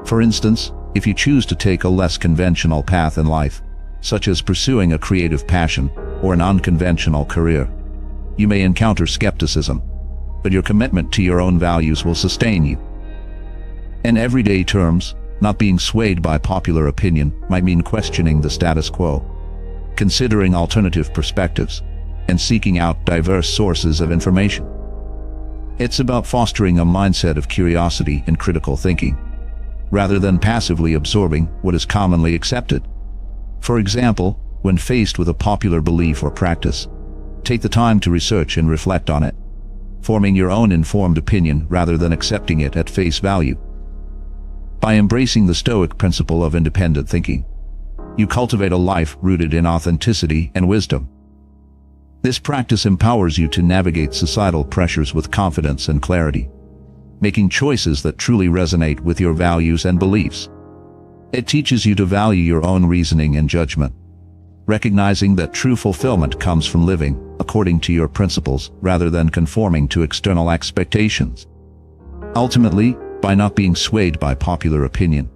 For instance, if you choose to take a less conventional path in life, such as pursuing a creative passion or an unconventional career, you may encounter skepticism, but your commitment to your own values will sustain you. In everyday terms, not being swayed by popular opinion might mean questioning the status quo, considering alternative perspectives, and seeking out diverse sources of information. It's about fostering a mindset of curiosity and critical thinking, rather than passively absorbing what is commonly accepted. For example, when faced with a popular belief or practice, take the time to research and reflect on it, forming your own informed opinion rather than accepting it at face value. By embracing the Stoic principle of independent thinking, you cultivate a life rooted in authenticity and wisdom. This practice empowers you to navigate societal pressures with confidence and clarity, making choices that truly resonate with your values and beliefs. It teaches you to value your own reasoning and judgment, recognizing that true fulfillment comes from living according to your principles rather than conforming to external expectations. Ultimately, by not being swayed by popular opinion,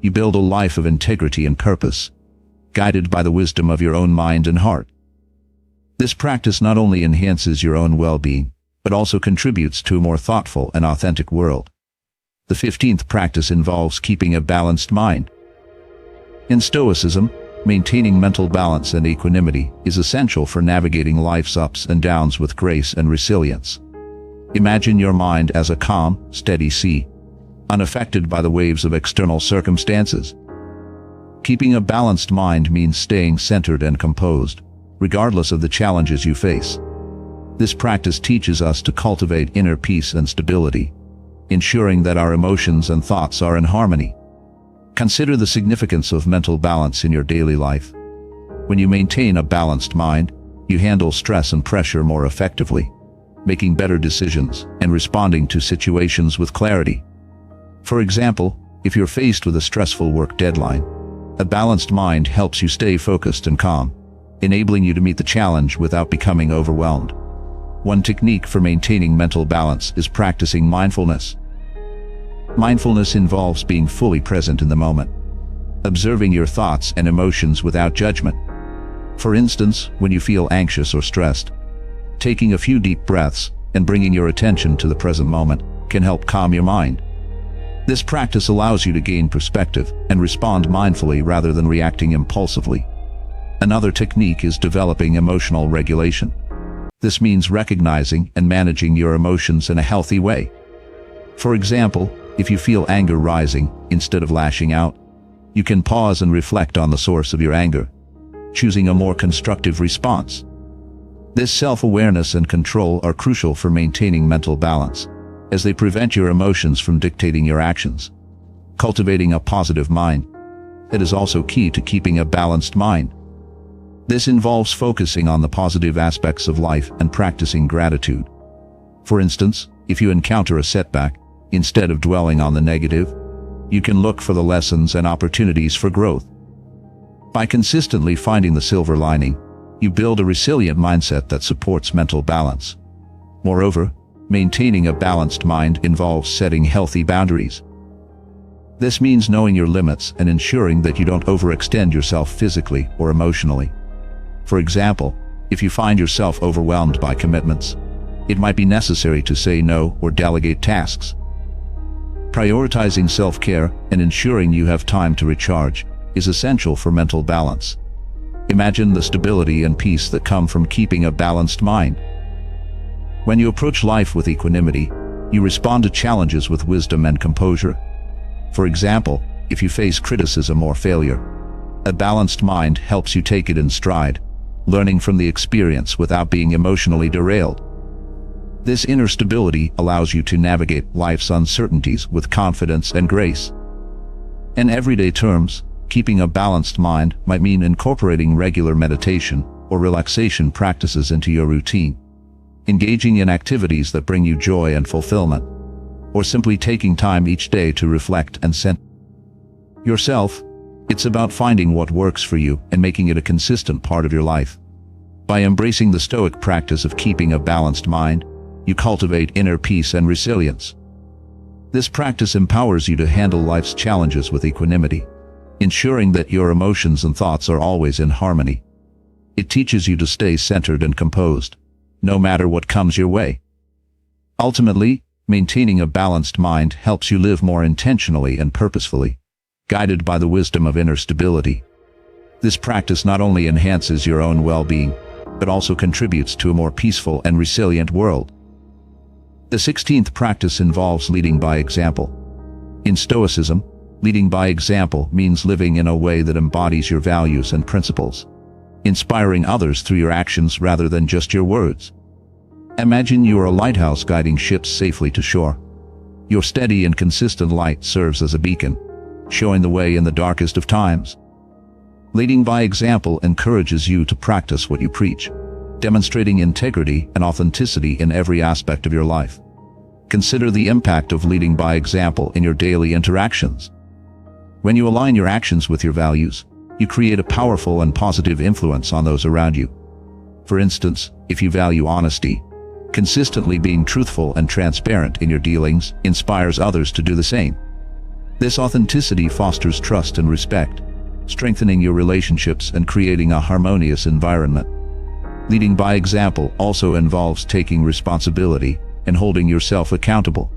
you build a life of integrity and purpose, guided by the wisdom of your own mind and heart. This practice not only enhances your own well-being, but also contributes to a more thoughtful and authentic world. The 15th practice involves keeping a balanced mind. In Stoicism, maintaining mental balance and equanimity is essential for navigating life's ups and downs with grace and resilience. Imagine your mind as a calm, steady sea, unaffected by the waves of external circumstances. Keeping a balanced mind means staying centered and composed, regardless of the challenges you face. This practice teaches us to cultivate inner peace and stability, ensuring that our emotions and thoughts are in harmony. Consider the significance of mental balance in your daily life. When you maintain a balanced mind, you handle stress and pressure more effectively, making better decisions and responding to situations with clarity. For example, if you're faced with a stressful work deadline, a balanced mind helps you stay focused and calm, enabling you to meet the challenge without becoming overwhelmed. One technique for maintaining mental balance is practicing mindfulness. Mindfulness involves being fully present in the moment, observing your thoughts and emotions without judgment. For instance, when you feel anxious or stressed, taking a few deep breaths and bringing your attention to the present moment can help calm your mind. This practice allows you to gain perspective and respond mindfully rather than reacting impulsively. Another technique is developing emotional regulation. This means recognizing and managing your emotions in a healthy way. For example, if you feel anger rising, instead of lashing out, you can pause and reflect on the source of your anger, choosing a more constructive response. This self-awareness and control are crucial for maintaining mental balance, as they prevent your emotions from dictating your actions. Cultivating a positive mind. It is also key to keeping a balanced mind. This involves focusing on the positive aspects of life and practicing gratitude. For instance, if you encounter a setback, instead of dwelling on the negative, you can look for the lessons and opportunities for growth. By consistently finding the silver lining, you build a resilient mindset that supports mental balance. Moreover, maintaining a balanced mind involves setting healthy boundaries. This means knowing your limits and ensuring that you don't overextend yourself physically or emotionally. For example, if you find yourself overwhelmed by commitments, it might be necessary to say no or delegate tasks. Prioritizing self-care and ensuring you have time to recharge is essential for mental balance. Imagine the stability and peace that come from keeping a balanced mind. When you approach life with equanimity, you respond to challenges with wisdom and composure. For example, if you face criticism or failure, a balanced mind helps you take it in stride, learning from the experience without being emotionally derailed. This inner stability allows you to navigate life's uncertainties with confidence and grace. In everyday terms, keeping a balanced mind might mean incorporating regular meditation or relaxation practices into your routine, engaging in activities that bring you joy and fulfillment, or simply taking time each day to reflect and center yourself. It's about finding what works for you and making it a consistent part of your life. By embracing the Stoic practice of keeping a balanced mind, you cultivate inner peace and resilience. This practice empowers you to handle life's challenges with equanimity, ensuring that your emotions and thoughts are always in harmony. It teaches you to stay centered and composed, no matter what comes your way. Ultimately, maintaining a balanced mind helps you live more intentionally and purposefully, guided by the wisdom of inner stability. This practice not only enhances your own well-being, but also contributes to a more peaceful and resilient world. The 16th practice involves leading by example. In Stoicism, leading by example means living in a way that embodies your values and principles, inspiring others through your actions rather than just your words. Imagine you are a lighthouse guiding ships safely to shore. Your steady and consistent light serves as a beacon, showing the way in the darkest of times. Leading by example encourages you to practice what you preach, demonstrating integrity and authenticity in every aspect of your life. Consider the impact of leading by example in your daily interactions. When you align your actions with your values, you create a powerful and positive influence on those around you. For instance, if you value honesty, consistently being truthful and transparent in your dealings inspires others to do the same. This authenticity fosters trust and respect, strengthening your relationships and creating a harmonious environment. Leading by example also involves taking responsibility and holding yourself accountable.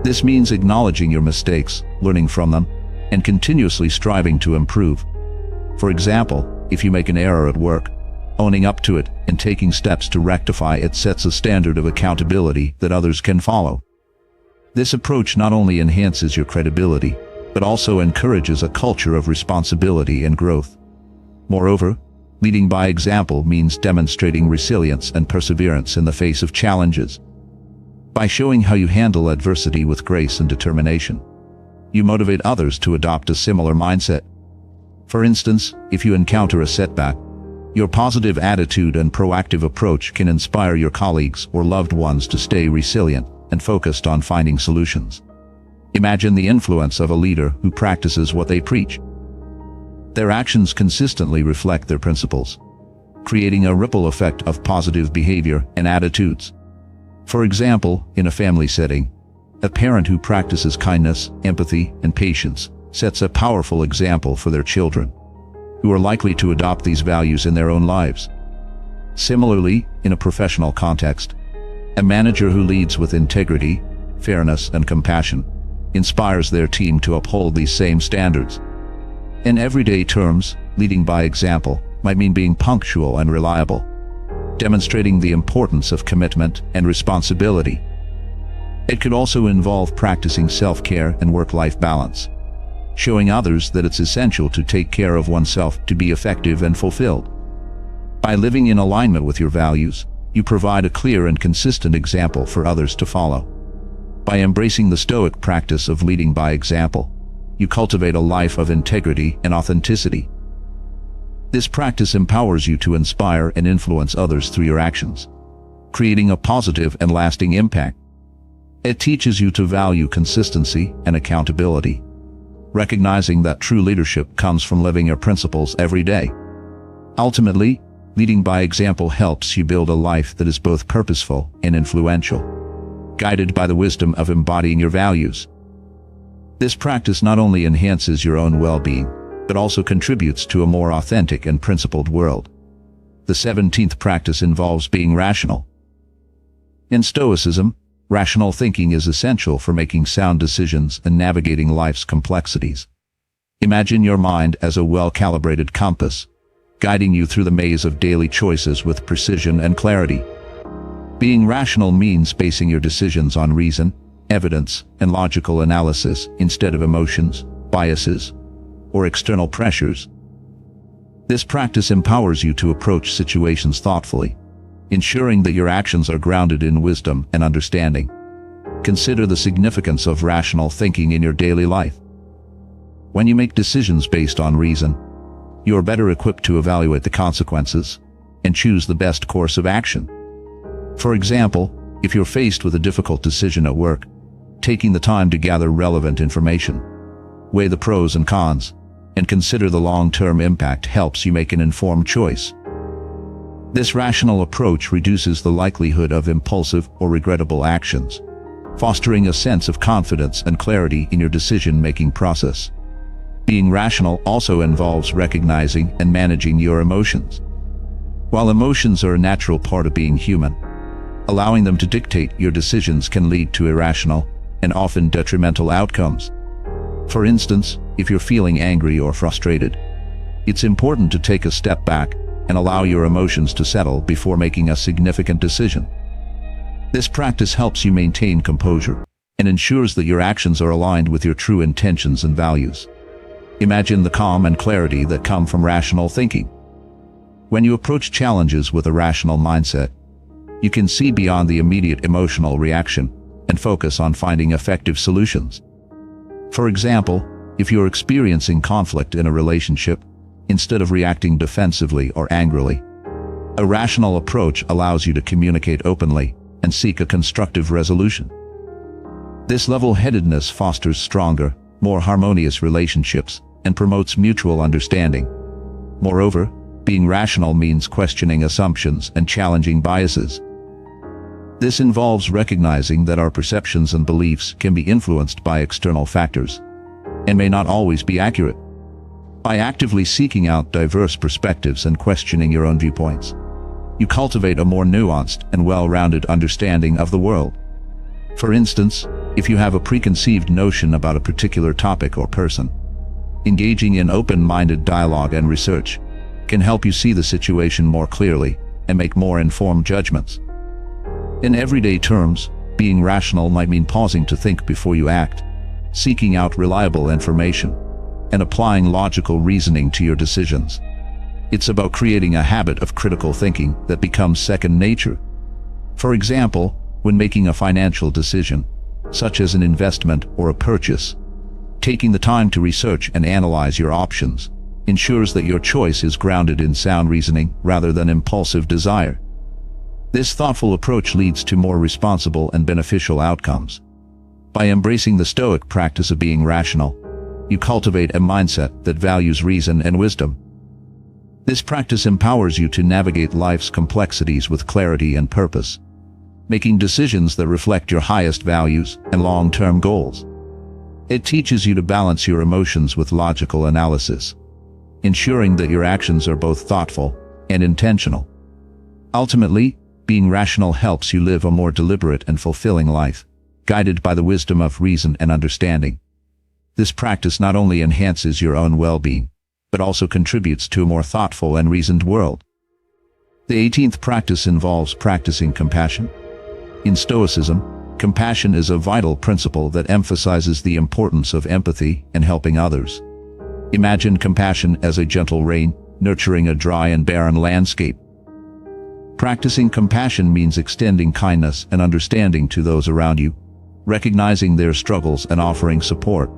This means acknowledging your mistakes, learning from them, and continuously striving to improve. For example, if you make an error at work, owning up to it and taking steps to rectify it sets a standard of accountability that others can follow. This approach not only enhances your credibility, but also encourages a culture of responsibility and growth. Moreover, leading by example means demonstrating resilience and perseverance in the face of challenges. By showing how you handle adversity with grace and determination, you motivate others to adopt a similar mindset. For instance, if you encounter a setback, your positive attitude and proactive approach can inspire your colleagues or loved ones to stay resilient and focused on finding solutions. Imagine the influence of a leader who practices what they preach. Their actions consistently reflect their principles, creating a ripple effect of positive behavior and attitudes. For example, in a family setting, a parent who practices kindness, empathy, and patience sets a powerful example for their children, who are likely to adopt these values in their own lives. Similarly, in a professional context, a manager who leads with integrity, fairness, and compassion inspires their team to uphold these same standards. In everyday terms, leading by example might mean being punctual and reliable, demonstrating the importance of commitment and responsibility. It could also involve practicing self-care and work-life balance, showing others that it's essential to take care of oneself to be effective and fulfilled. By living in alignment with your values, you provide a clear and consistent example for others to follow. By embracing the Stoic practice of leading by example, you cultivate a life of integrity and authenticity. This practice empowers you to inspire and influence others through your actions, creating a positive and lasting impact. It teaches you to value consistency and accountability, recognizing that true leadership comes from living your principles every day. Ultimately, leading by example helps you build a life that is both purposeful and influential, guided by the wisdom of embodying your values. This practice not only enhances your own well-being, but also contributes to a more authentic and principled world. The 17th practice involves being rational. In Stoicism, rational thinking is essential for making sound decisions and navigating life's complexities. Imagine your mind as a well-calibrated compass, guiding you through the maze of daily choices with precision and clarity. Being rational means basing your decisions on reason, evidence, and logical analysis instead of emotions, biases, or external pressures. This practice empowers you to approach situations thoughtfully, ensuring that your actions are grounded in wisdom and understanding. Consider the significance of rational thinking in your daily life. When you make decisions based on reason, you are better equipped to evaluate the consequences and choose the best course of action. For example, if you're faced with a difficult decision at work, taking the time to gather relevant information, weigh the pros and cons, and consider the long-term impact helps you make an informed choice. This rational approach reduces the likelihood of impulsive or regrettable actions, fostering a sense of confidence and clarity in your decision-making process. Being rational also involves recognizing and managing your emotions. While emotions are a natural part of being human, allowing them to dictate your decisions can lead to irrational and often detrimental outcomes. For instance, if you're feeling angry or frustrated, it's important to take a step back and allow your emotions to settle before making a significant decision. This practice helps you maintain composure and ensures that your actions are aligned with your true intentions and values. Imagine the calm and clarity that come from rational thinking. When you approach challenges with a rational mindset, you can see beyond the immediate emotional reaction and focus on finding effective solutions. For example, if you're experiencing conflict in a relationship, instead of reacting defensively or angrily, a rational approach allows you to communicate openly and seek a constructive resolution. This level-headedness fosters stronger, more harmonious relationships and promotes mutual understanding. Moreover, being rational means questioning assumptions and challenging biases. This involves recognizing that our perceptions and beliefs can be influenced by external factors and may not always be accurate. By actively seeking out diverse perspectives and questioning your own viewpoints, you cultivate a more nuanced and well-rounded understanding of the world. For instance, if you have a preconceived notion about a particular topic or person, engaging in open-minded dialogue and research can help you see the situation more clearly and make more informed judgments. In everyday terms, being rational might mean pausing to think before you act, seeking out reliable information, and applying logical reasoning to your decisions. It's about creating a habit of critical thinking that becomes second nature. For example, when making a financial decision, such as an investment or a purchase, taking the time to research and analyze your options ensures that your choice is grounded in sound reasoning rather than impulsive desire. This thoughtful approach leads to more responsible and beneficial outcomes. By embracing the Stoic practice of being rational, you cultivate a mindset that values reason and wisdom. This practice empowers you to navigate life's complexities with clarity and purpose, making decisions that reflect your highest values and long-term goals. It teaches you to balance your emotions with logical analysis, ensuring that your actions are both thoughtful and intentional. Ultimately, being rational helps you live a more deliberate and fulfilling life, guided by the wisdom of reason and understanding. This practice not only enhances your own well-being, but also contributes to a more thoughtful and reasoned world. The 18th practice involves practicing compassion. In Stoicism, compassion is a vital principle that emphasizes the importance of empathy and helping others. Imagine compassion as a gentle rain, nurturing a dry and barren landscape. Practicing compassion means extending kindness and understanding to those around you, recognizing their struggles and offering support.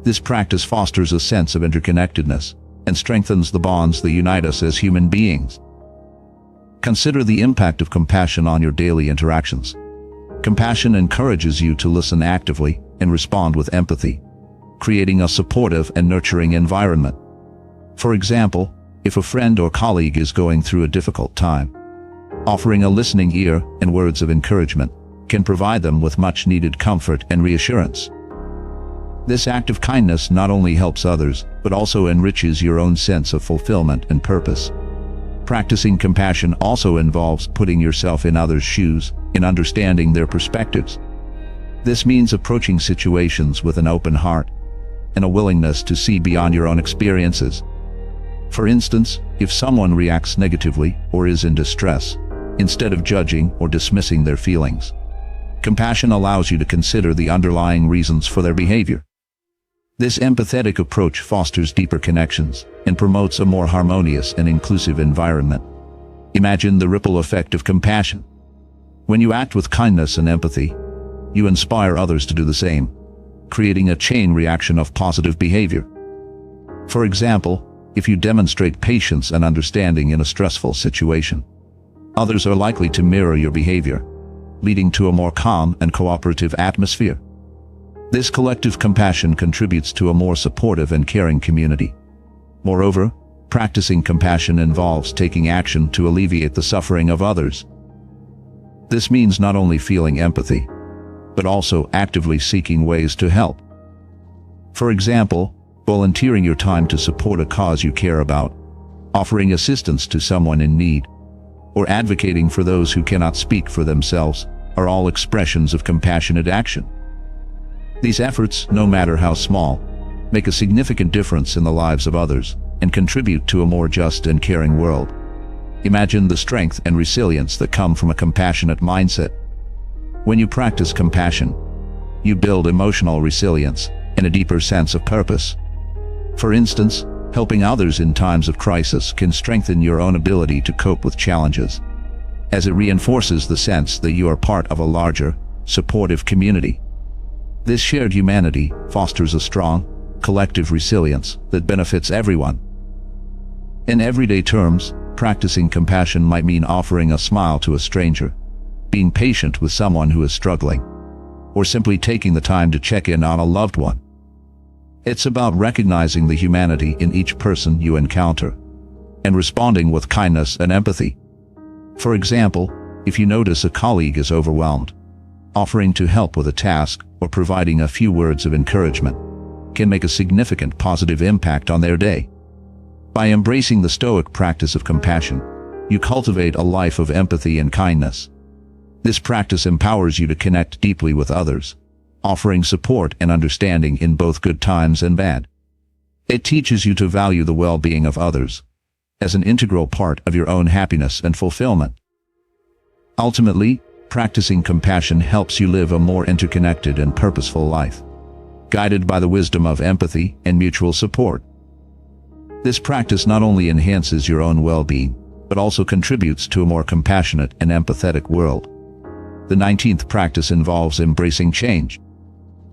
This practice fosters a sense of interconnectedness and strengthens the bonds that unite us as human beings. Consider the impact of compassion on your daily interactions. Compassion encourages you to listen actively and respond with empathy, creating a supportive and nurturing environment. For example, if a friend or colleague is going through a difficult time, offering a listening ear and words of encouragement can provide them with much-needed comfort and reassurance. This act of kindness not only helps others, but also enriches your own sense of fulfillment and purpose. Practicing compassion also involves putting yourself in others' shoes and understanding their perspectives. This means approaching situations with an open heart and a willingness to see beyond your own experiences. For instance, if someone reacts negatively or is in distress, instead of judging or dismissing their feelings, compassion allows you to consider the underlying reasons for their behavior. This empathetic approach fosters deeper connections and promotes a more harmonious and inclusive environment. Imagine the ripple effect of compassion. When you act with kindness and empathy, you inspire others to do the same, creating a chain reaction of positive behavior. For example, if you demonstrate patience and understanding in a stressful situation, others are likely to mirror your behavior, leading to a more calm and cooperative atmosphere. This collective compassion contributes to a more supportive and caring community. Moreover, practicing compassion involves taking action to alleviate the suffering of others. This means not only feeling empathy, but also actively seeking ways to help. For example, volunteering your time to support a cause you care about, offering assistance to someone in need, or advocating for those who cannot speak for themselves are all expressions of compassionate action. These efforts, no matter how small, make a significant difference in the lives of others and contribute to a more just and caring world. Imagine the strength and resilience that come from a compassionate mindset. When you practice compassion, you build emotional resilience and a deeper sense of purpose. For instance, helping others in times of crisis can strengthen your own ability to cope with challenges, as it reinforces the sense that you are part of a larger, supportive community. This shared humanity fosters a strong, collective resilience that benefits everyone. In everyday terms, practicing compassion might mean offering a smile to a stranger, being patient with someone who is struggling, or simply taking the time to check in on a loved one. It's about recognizing the humanity in each person you encounter and responding with kindness and empathy. For example, if you notice a colleague is overwhelmed, offering to help with a task or providing a few words of encouragement can make a significant positive impact on their day. By embracing the Stoic practice of compassion, you cultivate a life of empathy and kindness. This practice empowers you to connect deeply with others, offering support and understanding in both good times and bad. It teaches you to value the well-being of others as an integral part of your own happiness and fulfillment. Ultimately, practicing compassion helps you live a more interconnected and purposeful life, guided by the wisdom of empathy and mutual support. This practice not only enhances your own well-being, but also contributes to a more compassionate and empathetic world. The 19th practice involves embracing change.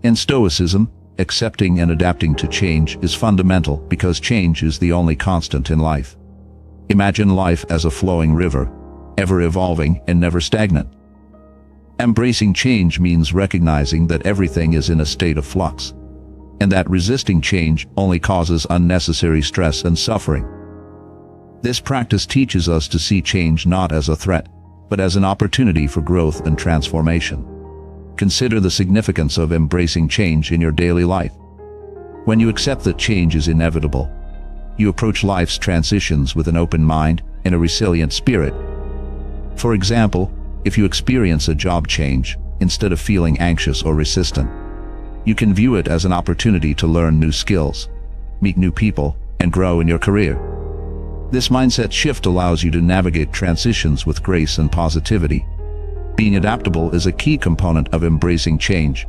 In Stoicism, accepting and adapting to change is fundamental because change is the only constant in life. Imagine life as a flowing river, ever evolving and never stagnant. Embracing change means recognizing that everything is in a state of flux, and that resisting change only causes unnecessary stress and suffering. This practice teaches us to see change not as a threat, but as an opportunity for growth and transformation. Consider the significance of embracing change in your daily life. When you accept that change is inevitable, you approach life's transitions with an open mind and a resilient spirit. For example, if you experience a job change, instead of feeling anxious or resistant, you can view it as an opportunity to learn new skills, meet new people, and grow in your career. This mindset shift allows you to navigate transitions with grace and positivity. Being adaptable is a key component of embracing change.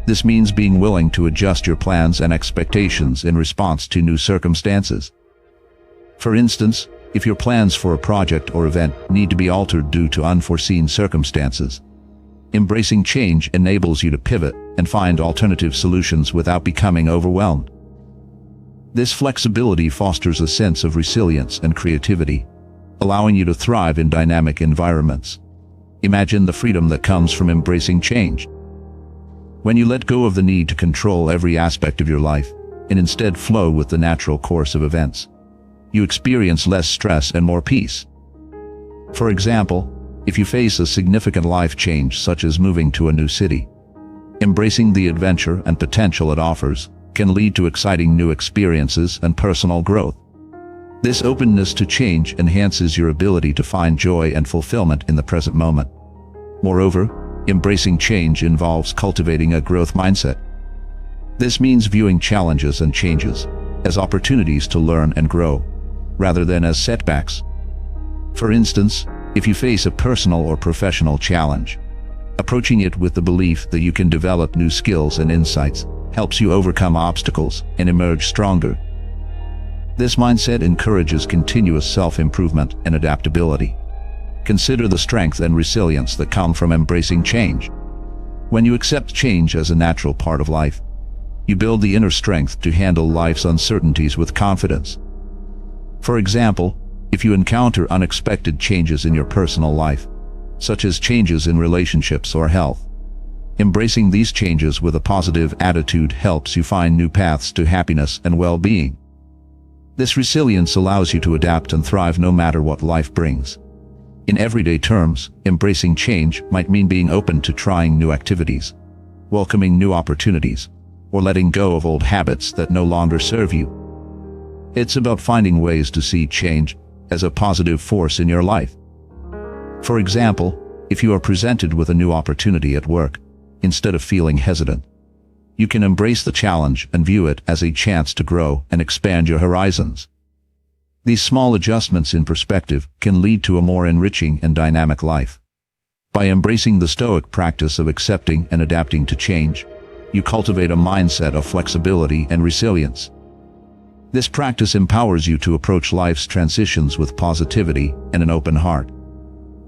This means being willing to adjust your plans and expectations in response to new circumstances. For instance, if your plans for a project or event need to be altered due to unforeseen circumstances, embracing change enables you to pivot and find alternative solutions without becoming overwhelmed. This flexibility fosters a sense of resilience and creativity, allowing you to thrive in dynamic environments. Imagine the freedom that comes from embracing change. When you let go of the need to control every aspect of your life, and instead flow with the natural course of events, you experience less stress and more peace. For example, if you face a significant life change such as moving to a new city, embracing the adventure and potential it offers can lead to exciting new experiences and personal growth. This openness to change enhances your ability to find joy and fulfillment in the present moment. Moreover, embracing change involves cultivating a growth mindset. This means viewing challenges and changes as opportunities to learn and grow, rather than as setbacks. For instance, if you face a personal or professional challenge, approaching it with the belief that you can develop new skills and insights helps you overcome obstacles and emerge stronger. This mindset encourages continuous self-improvement and adaptability. Consider the strength and resilience that come from embracing change. When you accept change as a natural part of life, you build the inner strength to handle life's uncertainties with confidence. For example, if you encounter unexpected changes in your personal life, such as changes in relationships or health, embracing these changes with a positive attitude helps you find new paths to happiness and well-being. This resilience allows you to adapt and thrive no matter what life brings. In everyday terms, embracing change might mean being open to trying new activities, welcoming new opportunities, or letting go of old habits that no longer serve you. It's about finding ways to see change as a positive force in your life. For example, if you are presented with a new opportunity at work, instead of feeling hesitant, you can embrace the challenge and view it as a chance to grow and expand your horizons. These small adjustments in perspective can lead to a more enriching and dynamic life. By embracing the Stoic practice of accepting and adapting to change, you cultivate a mindset of flexibility and resilience. This practice empowers you to approach life's transitions with positivity and an open heart.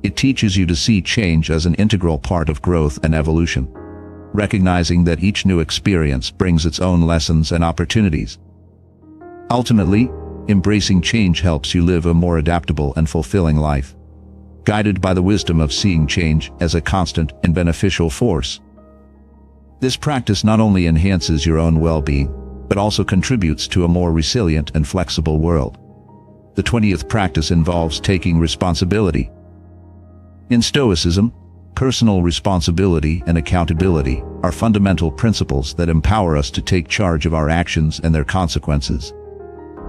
It teaches you to see change as an integral part of growth and evolution, recognizing that each new experience brings its own lessons and opportunities. Ultimately, embracing change helps you live a more adaptable and fulfilling life, guided by the wisdom of seeing change as a constant and beneficial force. This practice not only enhances your own well-being, but also contributes to a more resilient and flexible world. The 20th practice involves taking responsibility. In Stoicism, personal responsibility and accountability are fundamental principles that empower us to take charge of our actions and their consequences.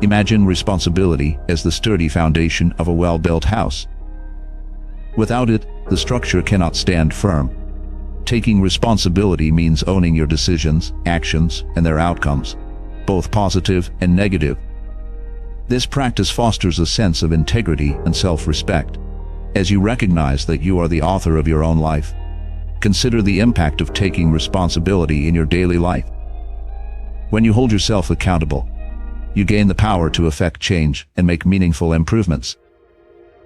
Imagine responsibility as the sturdy foundation of a well-built house. Without it, the structure cannot stand firm. Taking responsibility means owning your decisions, actions, and their outcomes, both positive and negative. This practice fosters a sense of integrity and self-respect, as you recognize that you are the author of your own life. Consider the impact of taking responsibility in your daily life. When you hold yourself accountable, you gain the power to effect change and make meaningful improvements.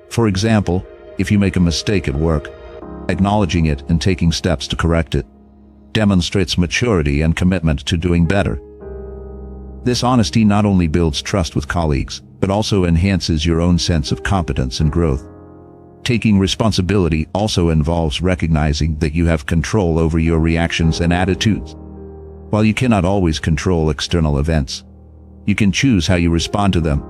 For example, if you make a mistake at work, acknowledging it and taking steps to correct it demonstrates maturity and commitment to doing better. This honesty not only builds trust with colleagues, but also enhances your own sense of competence and growth. Taking responsibility also involves recognizing that you have control over your reactions and attitudes. While you cannot always control external events, you can choose how you respond to them.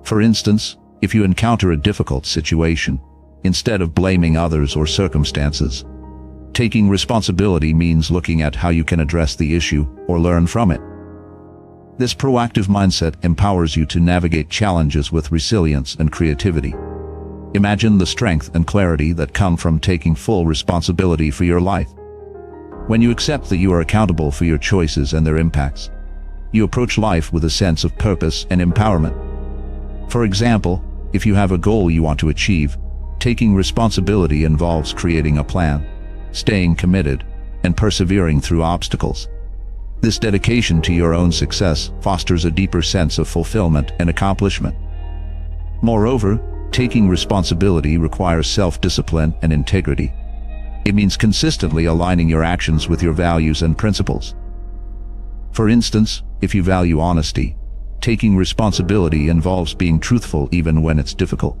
For instance, if you encounter a difficult situation, instead of blaming others or circumstances, taking responsibility means looking at how you can address the issue or learn from it. This proactive mindset empowers you to navigate challenges with resilience and creativity. Imagine the strength and clarity that come from taking full responsibility for your life. When you accept that you are accountable for your choices and their impacts, you approach life with a sense of purpose and empowerment. For example, if you have a goal you want to achieve, taking responsibility involves creating a plan, staying committed, and persevering through obstacles. This dedication to your own success fosters a deeper sense of fulfillment and accomplishment. Moreover, taking responsibility requires self-discipline and integrity. It means consistently aligning your actions with your values and principles. For instance, if you value honesty, taking responsibility involves being truthful even when it's difficult.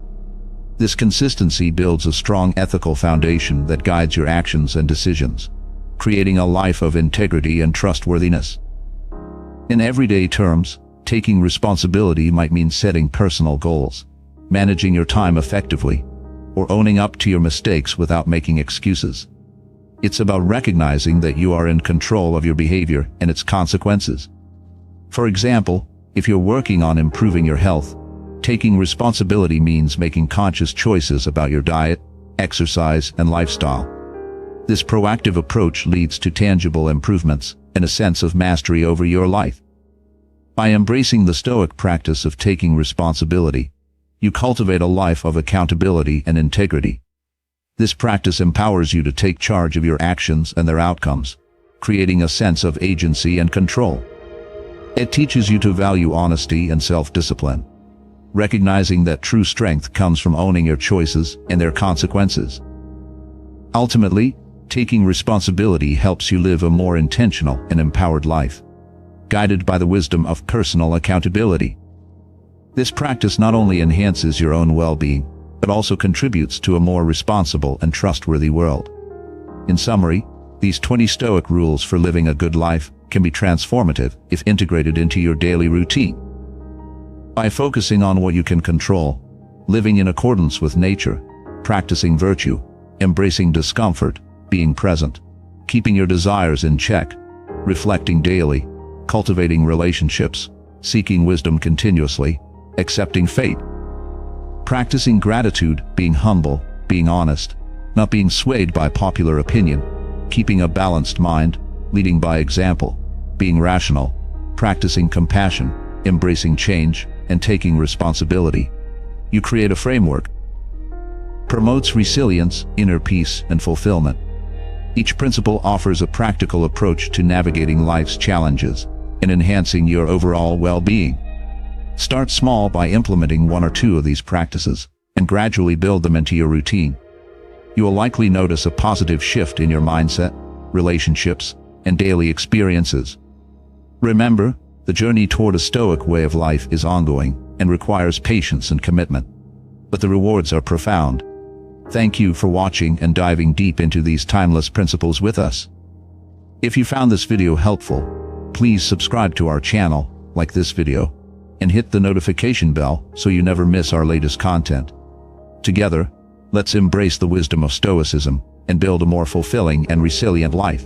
This consistency builds a strong ethical foundation that guides your actions and decisions, creating a life of integrity and trustworthiness. In everyday terms, taking responsibility might mean setting personal goals, managing your time effectively, or owning up to your mistakes without making excuses. It's about recognizing that you are in control of your behavior and its consequences. For example, if you're working on improving your health, taking responsibility means making conscious choices about your diet, exercise, and lifestyle. This proactive approach leads to tangible improvements and a sense of mastery over your life. By embracing the Stoic practice of taking responsibility, you cultivate a life of accountability and integrity. This practice empowers you to take charge of your actions and their outcomes, creating a sense of agency and control. It teaches you to value honesty and self-discipline, recognizing that true strength comes from owning your choices and their consequences. Ultimately, taking responsibility helps you live a more intentional and empowered life, guided by the wisdom of personal accountability. This practice not only enhances your own well-being, but also contributes to a more responsible and trustworthy world. In summary, these 20 Stoic rules for living a good life can be transformative if integrated into your daily routine. By focusing on what you can control, living in accordance with nature, practicing virtue, embracing discomfort, being present, keeping your desires in check, reflecting daily, cultivating relationships, seeking wisdom continuously, accepting fate, practicing gratitude, being humble, being honest, not being swayed by popular opinion, keeping a balanced mind, leading by example, being rational, practicing compassion, embracing change, and taking responsibility. You create a framework. Promotes resilience, inner peace, and fulfillment. Each principle offers a practical approach to navigating life's challenges and enhancing your overall well-being. Start small by implementing one or two of these practices, and gradually build them into your routine. You will likely notice a positive shift in your mindset, relationships, and daily experiences. Remember, the journey toward a Stoic way of life is ongoing and requires patience and commitment, but the rewards are profound. Thank you for watching and diving deep into these timeless principles with us. If you found this video helpful, please subscribe to our channel, like this video, and hit the notification bell so you never miss our latest content. Together, let's embrace the wisdom of Stoicism and build a more fulfilling and resilient life.